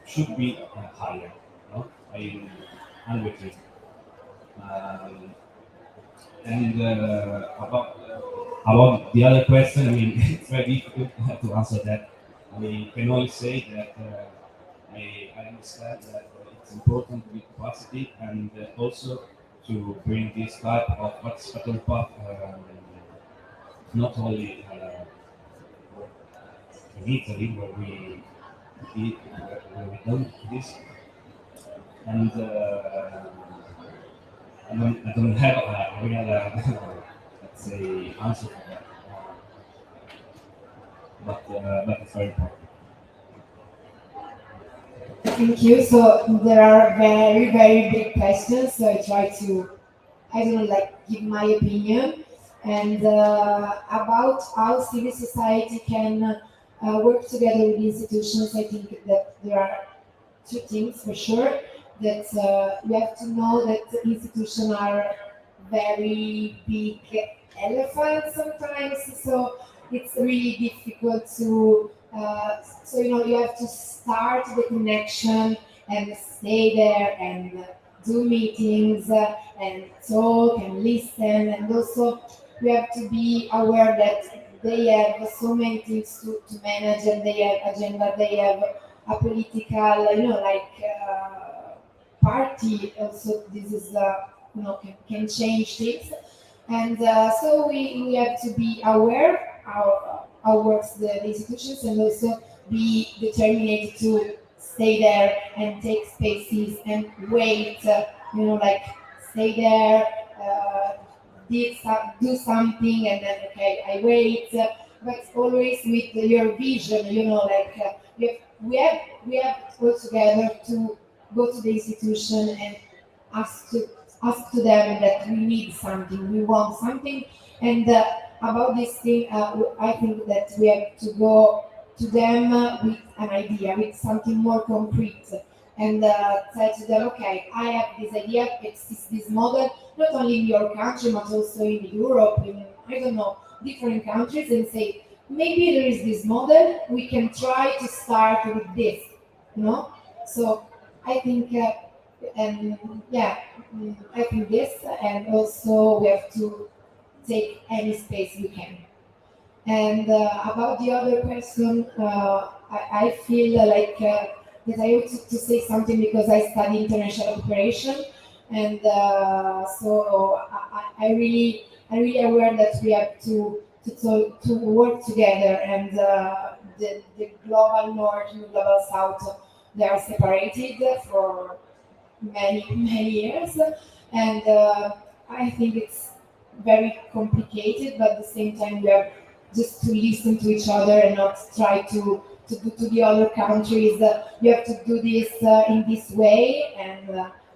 should be higher. No, I'm with you. And about the other question, I mean, it's very difficult to answer that. I can only say that I understand that it's important to be capacity and also to bring this type of participatory path not only in Italy where we done this, and I don't have a real let's say answer for that, but it's very important. Thank you. So there are very, very big questions. So I try to, I don't know, like give my opinion and about how civil society can work together with institutions. I think that there are two things for sure. That we have to know that institutions are very big elephants sometimes. So it's really difficult to. So you have to start the connection and stay there and do meetings and talk and listen, and also we have to be aware that they have so many things to manage, and they have agenda, they have a political, party. Also, this is can change things, and so we have to be aware how works the institutions, and also be determined to stay there and take spaces and wait, stay there, do something, and then okay, I wait, but always with your vision, we have to go together to go to the institution and ask to them that we need something, we want something, and about this thing, I think that we have to go to them with an idea, with something more concrete, and say to them, okay, I have this idea, exists this model, not only in your country, but also in Europe, in, I don't know, different countries, and say, maybe there is this model, we can try to start with this, So I think, I think this, and also we have to take any space we can. And about the other question, I feel like that I ought to say something because I study international cooperation, and so I really aware that we have to work together, and the global north and the global south, they are separated for many years, and I think it's very complicated, but at the same time we have just to listen to each other and not try to do to the other countries. You have to do this in this way, and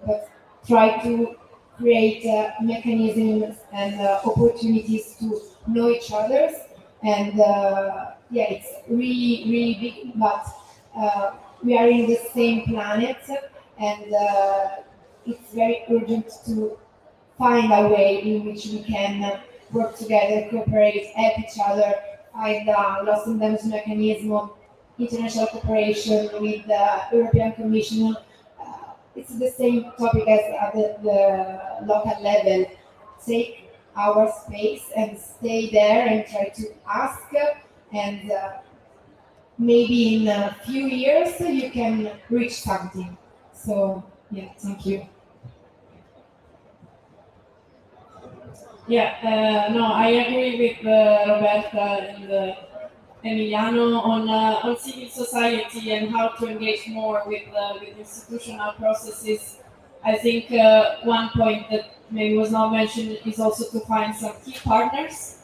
but try to create mechanisms and opportunities to know each other. And it's really big, but we are in the same planet, and it's very urgent to find a way in which we can work together, cooperate, help each other, find loss and damage mechanism, international cooperation with the European Commission. It's the same topic as at the local level. Take our space and stay there and try to ask, and maybe in a few years you can reach something. So, yeah, thank you. Yeah, no, I agree with Roberta and Emiliano on civil society and how to engage more with institutional processes I think one point that maybe was not mentioned is also to find some key partners.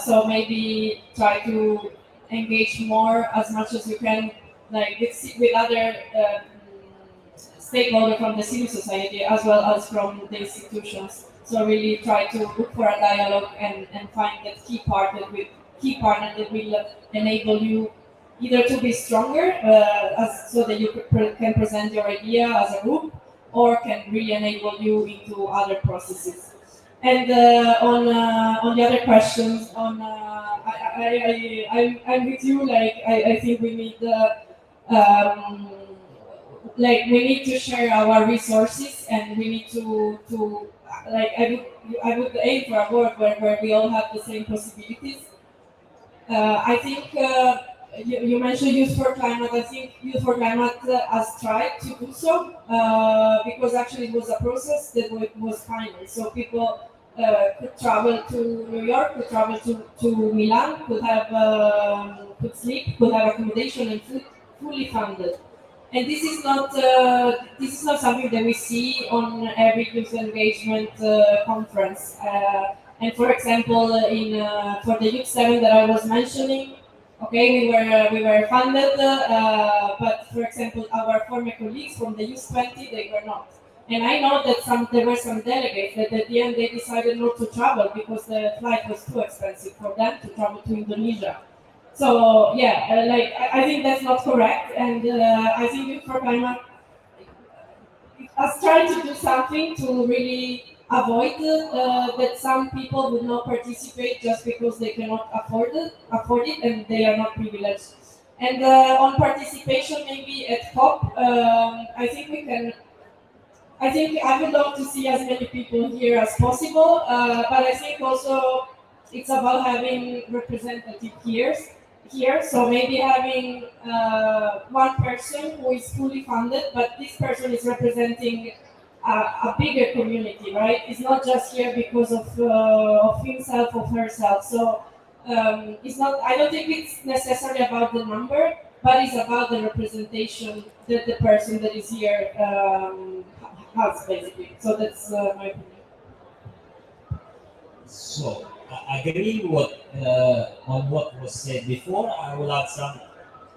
So maybe try to engage more as much as you can, like with other stakeholders from the civil society as well as from the institutions. So really try to look for a dialogue and find that key partner that will enable you either to be stronger so that you can present your idea as a group, or can really enable you into other processes. And on the other questions, I'm with you. Like I think we need we need to share our resources, and we need to like I would aim for a world where we all have the same possibilities. I think you mentioned Youth for Climate. I think Youth for Climate has tried to do so because actually it was a process that was financed. So people could travel to New York, could travel to Milan, could sleep, could have accommodation and food fully funded. And this is not something that we see on every youth engagement conference. And for example, for the Youth 7 that I was mentioning, okay, we were funded, but for example, our former colleagues from the Youth 20, they were not. And I know that there were some delegates that at the end they decided not to travel because the flight was too expensive for them to travel to Indonesia. So yeah, I think that's not correct, and I think Youth for Climate has tried to do something to really avoid that some people would not participate just because they cannot afford it, and they are not privileged. And on participation, maybe at COP, I think I would love to see as many people here as possible, but I think also it's about having representative here. So maybe having one person who is fully funded, but this person is representing a bigger community, right? It's not just here because of himself or herself. So it's not. I don't think it's necessarily about the number, but it's about the representation that the person that is here has, basically. So that's my opinion. So, I agree on what was said before. I will add some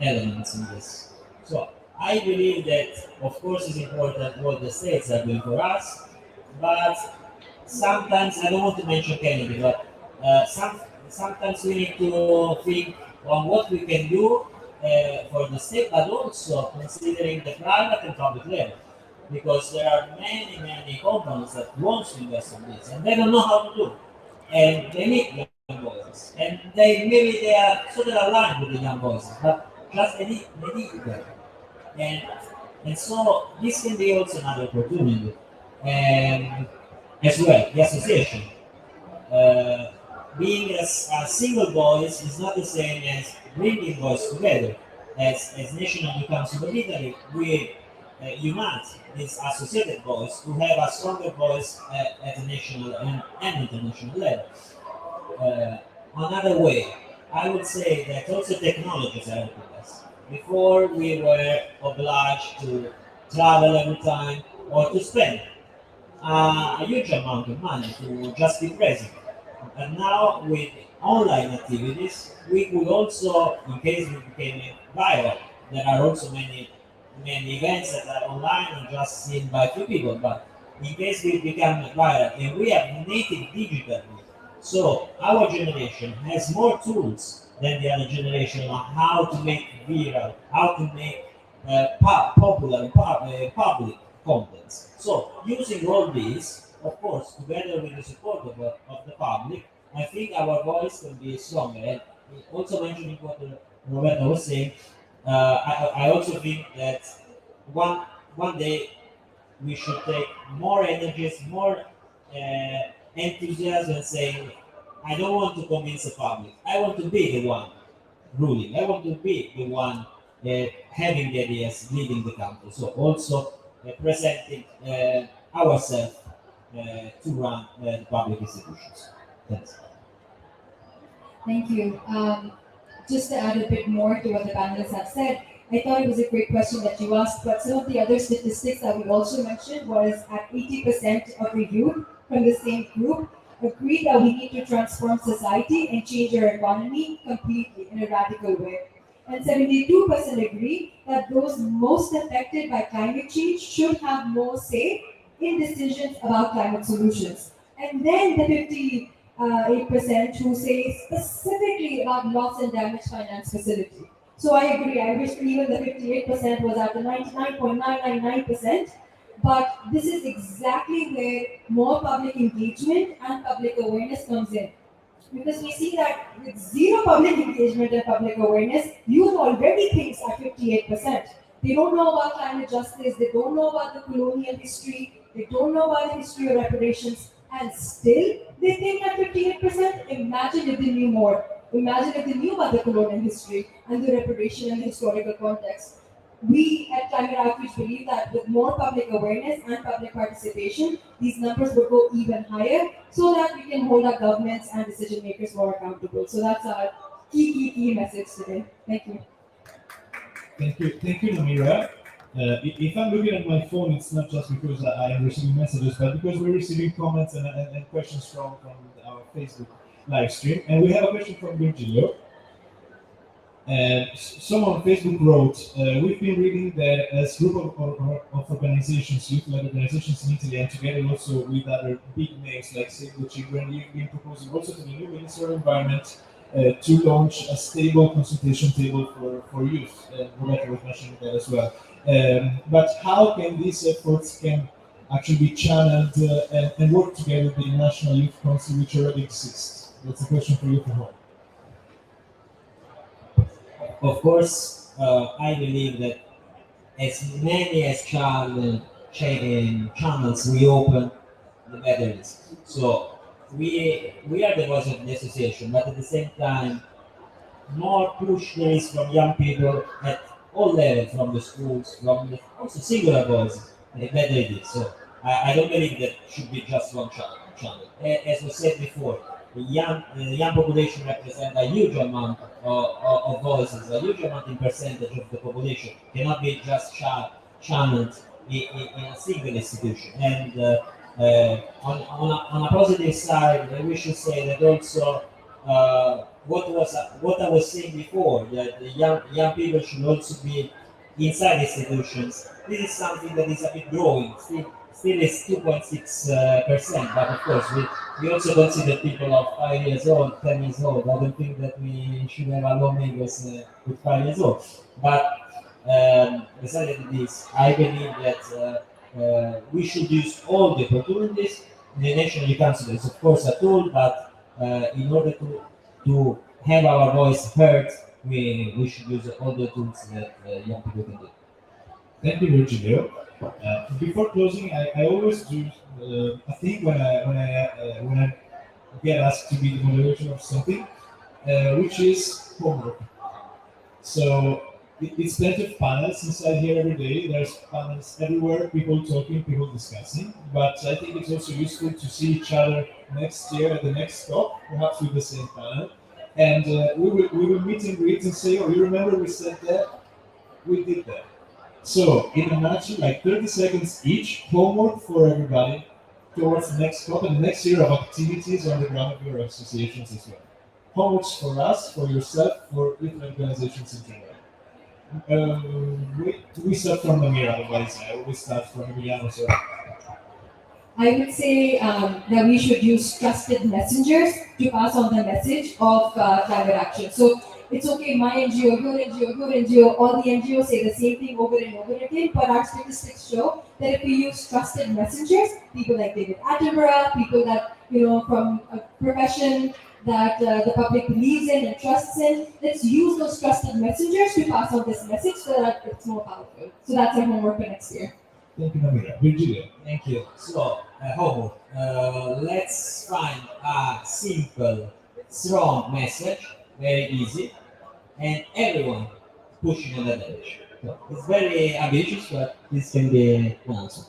elements in this. So, I believe that, of course, it's important what the states are doing for us, but sometimes, I don't want to mention Kennedy, but sometimes we need to think on what we can do for the state, but also considering the private and public level. Because there are many, many companies that want to invest in this, and they don't know how to do. And they need young voices, and they are sort of aligned with the young voices, but just they need them. And so this can be also another opportunity, as well. The association, being a single voice is not the same as bringing voices together. As National Youth Council of Italy, we unite this associated voice to have a stronger voice at the national and international level. Another way, I would say that also technologies are helping us. Before we were obliged to travel every time or to spend a huge amount of money to just be present. And now with online activities, we could also, in case we became viral, there are also many events that are online and just seen by few people, but in case we become viral and we have native digital, so our generation has more tools than the other generation on how to make viral, how to make popular and public contents. So using all these, of course, together with the support of the public, I think our voice can be stronger. And also mentioning what Roberta was saying, I also think that one day we should take more energies, more enthusiasm, saying, I don't want to convince the public. I want to be the one ruling. I want to be the one having the ideas, leading the country. So also presenting ourselves to run the public institutions. Thanks. Thank you. Just to add a bit more to what the panelists have said, I thought it was a great question that you asked, but some of the other statistics that we also mentioned was at 80% of the youth from the same group agree that we need to transform society and change our economy completely in a radical way. And 72% agree that those most affected by climate change should have more say in decisions about climate solutions. And then the 58% who say specifically about loss and damage finance facility. So I agree. I wish even the 58% was at the 99.999%. But this is exactly where more public engagement and public awareness comes in. Because we see that with zero public engagement and public awareness, youth already thinks at 58%. They don't know about climate justice, they don't know about the colonial history, they don't know about the history of reparations, and still they think at 58%. Imagine if they knew more. Imagine if they knew about the colonial history and the reparation and the historical context. We at Climate Outreach believe that with more public awareness and public participation, these numbers will go even higher so that we can hold our governments and decision makers more accountable. So that's our key message today. Thank you. Thank you, Namira. If I'm looking at my phone, it's not just because I am receiving messages, but because we're receiving comments and questions from our Facebook live stream. And we have a question from Virgilio. Someone on Facebook wrote, we've been reading that as group of organizations, youth-led organizations in Italy, and together also with other big names like Save the Children, you've been proposing also to the new Minister of Environment to launch a stable consultation table for youth. Roberto was mentioning that as well. But how can these efforts can actually be channeled and work together with the National Youth Council, which already exists? That's a question for you from home. Of course, I believe that as many as channels we open, the better it is. So we are the voice of the association, but at the same time, more push there is from young people at all levels, from the schools, from the also singular voices, the better it is. So I don't believe that should be just one channel. As we said before, the young population represents a huge amount of voices, a huge amount in percentage of the population, cannot be just channeled in a single institution. And on a positive side, we should say that also what I was saying before, that the young people should also be inside institutions. This is something that is a bit growing. Still is 2.6%, but of course we also consider people of 5 years old, 10 years old. I don't think that we should have a lawmakers with 5 years old. But besides this, I believe that we should use all the opportunities. The National Youth Council is of course a tool, but in order to have our voice heard, we should use all the tools that young people can do. Thank you, Virgilio. Before closing, I always do a thing when I get asked to be the moderator of something, which is homework. So it's plenty of panels inside here every day. There's panels everywhere, people talking, people discussing. But I think it's also useful to see each other next year at the next COP, perhaps with the same panel. And we will meet and greet and say, oh, you remember we said that? We did that. So, in a nutshell, like 30 seconds each, homework for everybody towards the next COP and the next year of activities on the ground of your associations as well. Homeworks for us, for yourself, for different organizations in general. We start from Namira, otherwise I always start from Emiliano. So. I would say that we should use trusted messengers to pass on the message of climate action. So it's okay, my NGO, your NGO, your NGO, all the NGOs say the same thing over and over again, but our statistics show that if we use trusted messengers, people like David Attenborough, people that, from a profession that the public believes in and trusts in, let's use those trusted messengers to pass on this message so that it's more powerful. So that's our homework for next year. Thank you, Namira. Virgilio. Thank you. So, homework. Let's find a simple, strong message, very easy, and everyone pushing in that direction. So it's very ambitious, but this can be an answer.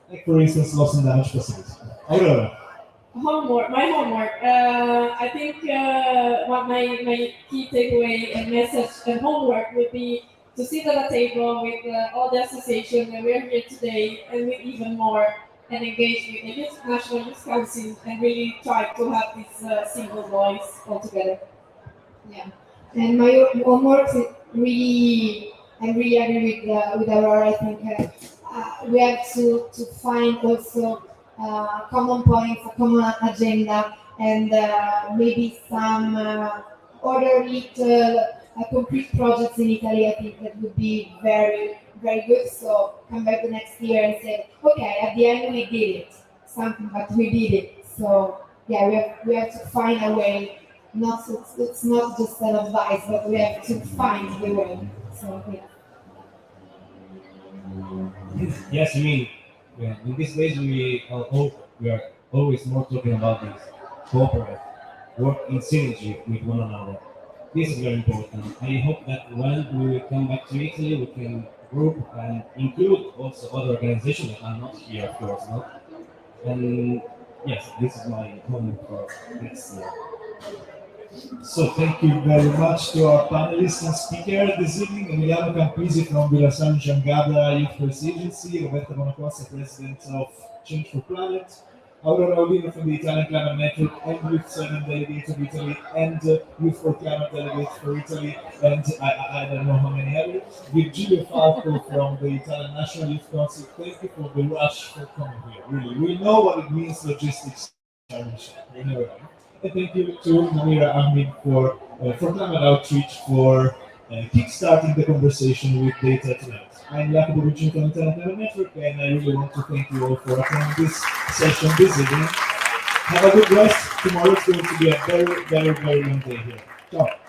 Like, for instance, loss and damage facilities. Aurora. My homework. I think what my key takeaway and message and homework would be to sit at a table with all the associations that we're here today and with even more and engage with the National Youth Council and really try to have this single voice all together. Yeah, and my homework is really, I really agree with Aurora. I think we have to find also common points, a common agenda, and maybe some other little concrete projects in Italy. I think that would be very, very good. So come back the next year and say, okay, at the end we did it, something, but we did it. So yeah, we have to find a way. It's not just an advice, but we have to find the way. So yeah. Yes, I mean, yeah, in these days we are always more talking about this cooperate, work in synergy with one another. This is very important. I hope that when we come back to Italy, we can group and include also other organizations that are not here, of course, no? And yes, this is my comment for next year. So thank you very much to our panelists and speaker this evening, Emiliano Campisi from Villasan Jangada Youth Police Agency, Roberta Bonacosta, President of Change for Planet, Aurora Olino from the Italian Climate Network and Youth 7 Delegate of Italy and Youth for Climate Delegate for Italy, and I don't know how many others, Virgilio Falco from the Italian National Youth Council. Thank you for the rush for coming here, really. We know what it means logistics. We know it. And thank you to Namira Ahmed for climate outreach, for kickstarting the conversation with data tonight. I'm Jacopo Buccini from the Italian Climate Network, and I really want to thank you all for attending this session this evening. Have a good rest. Tomorrow is going to be a very, very, very long day here. Ciao.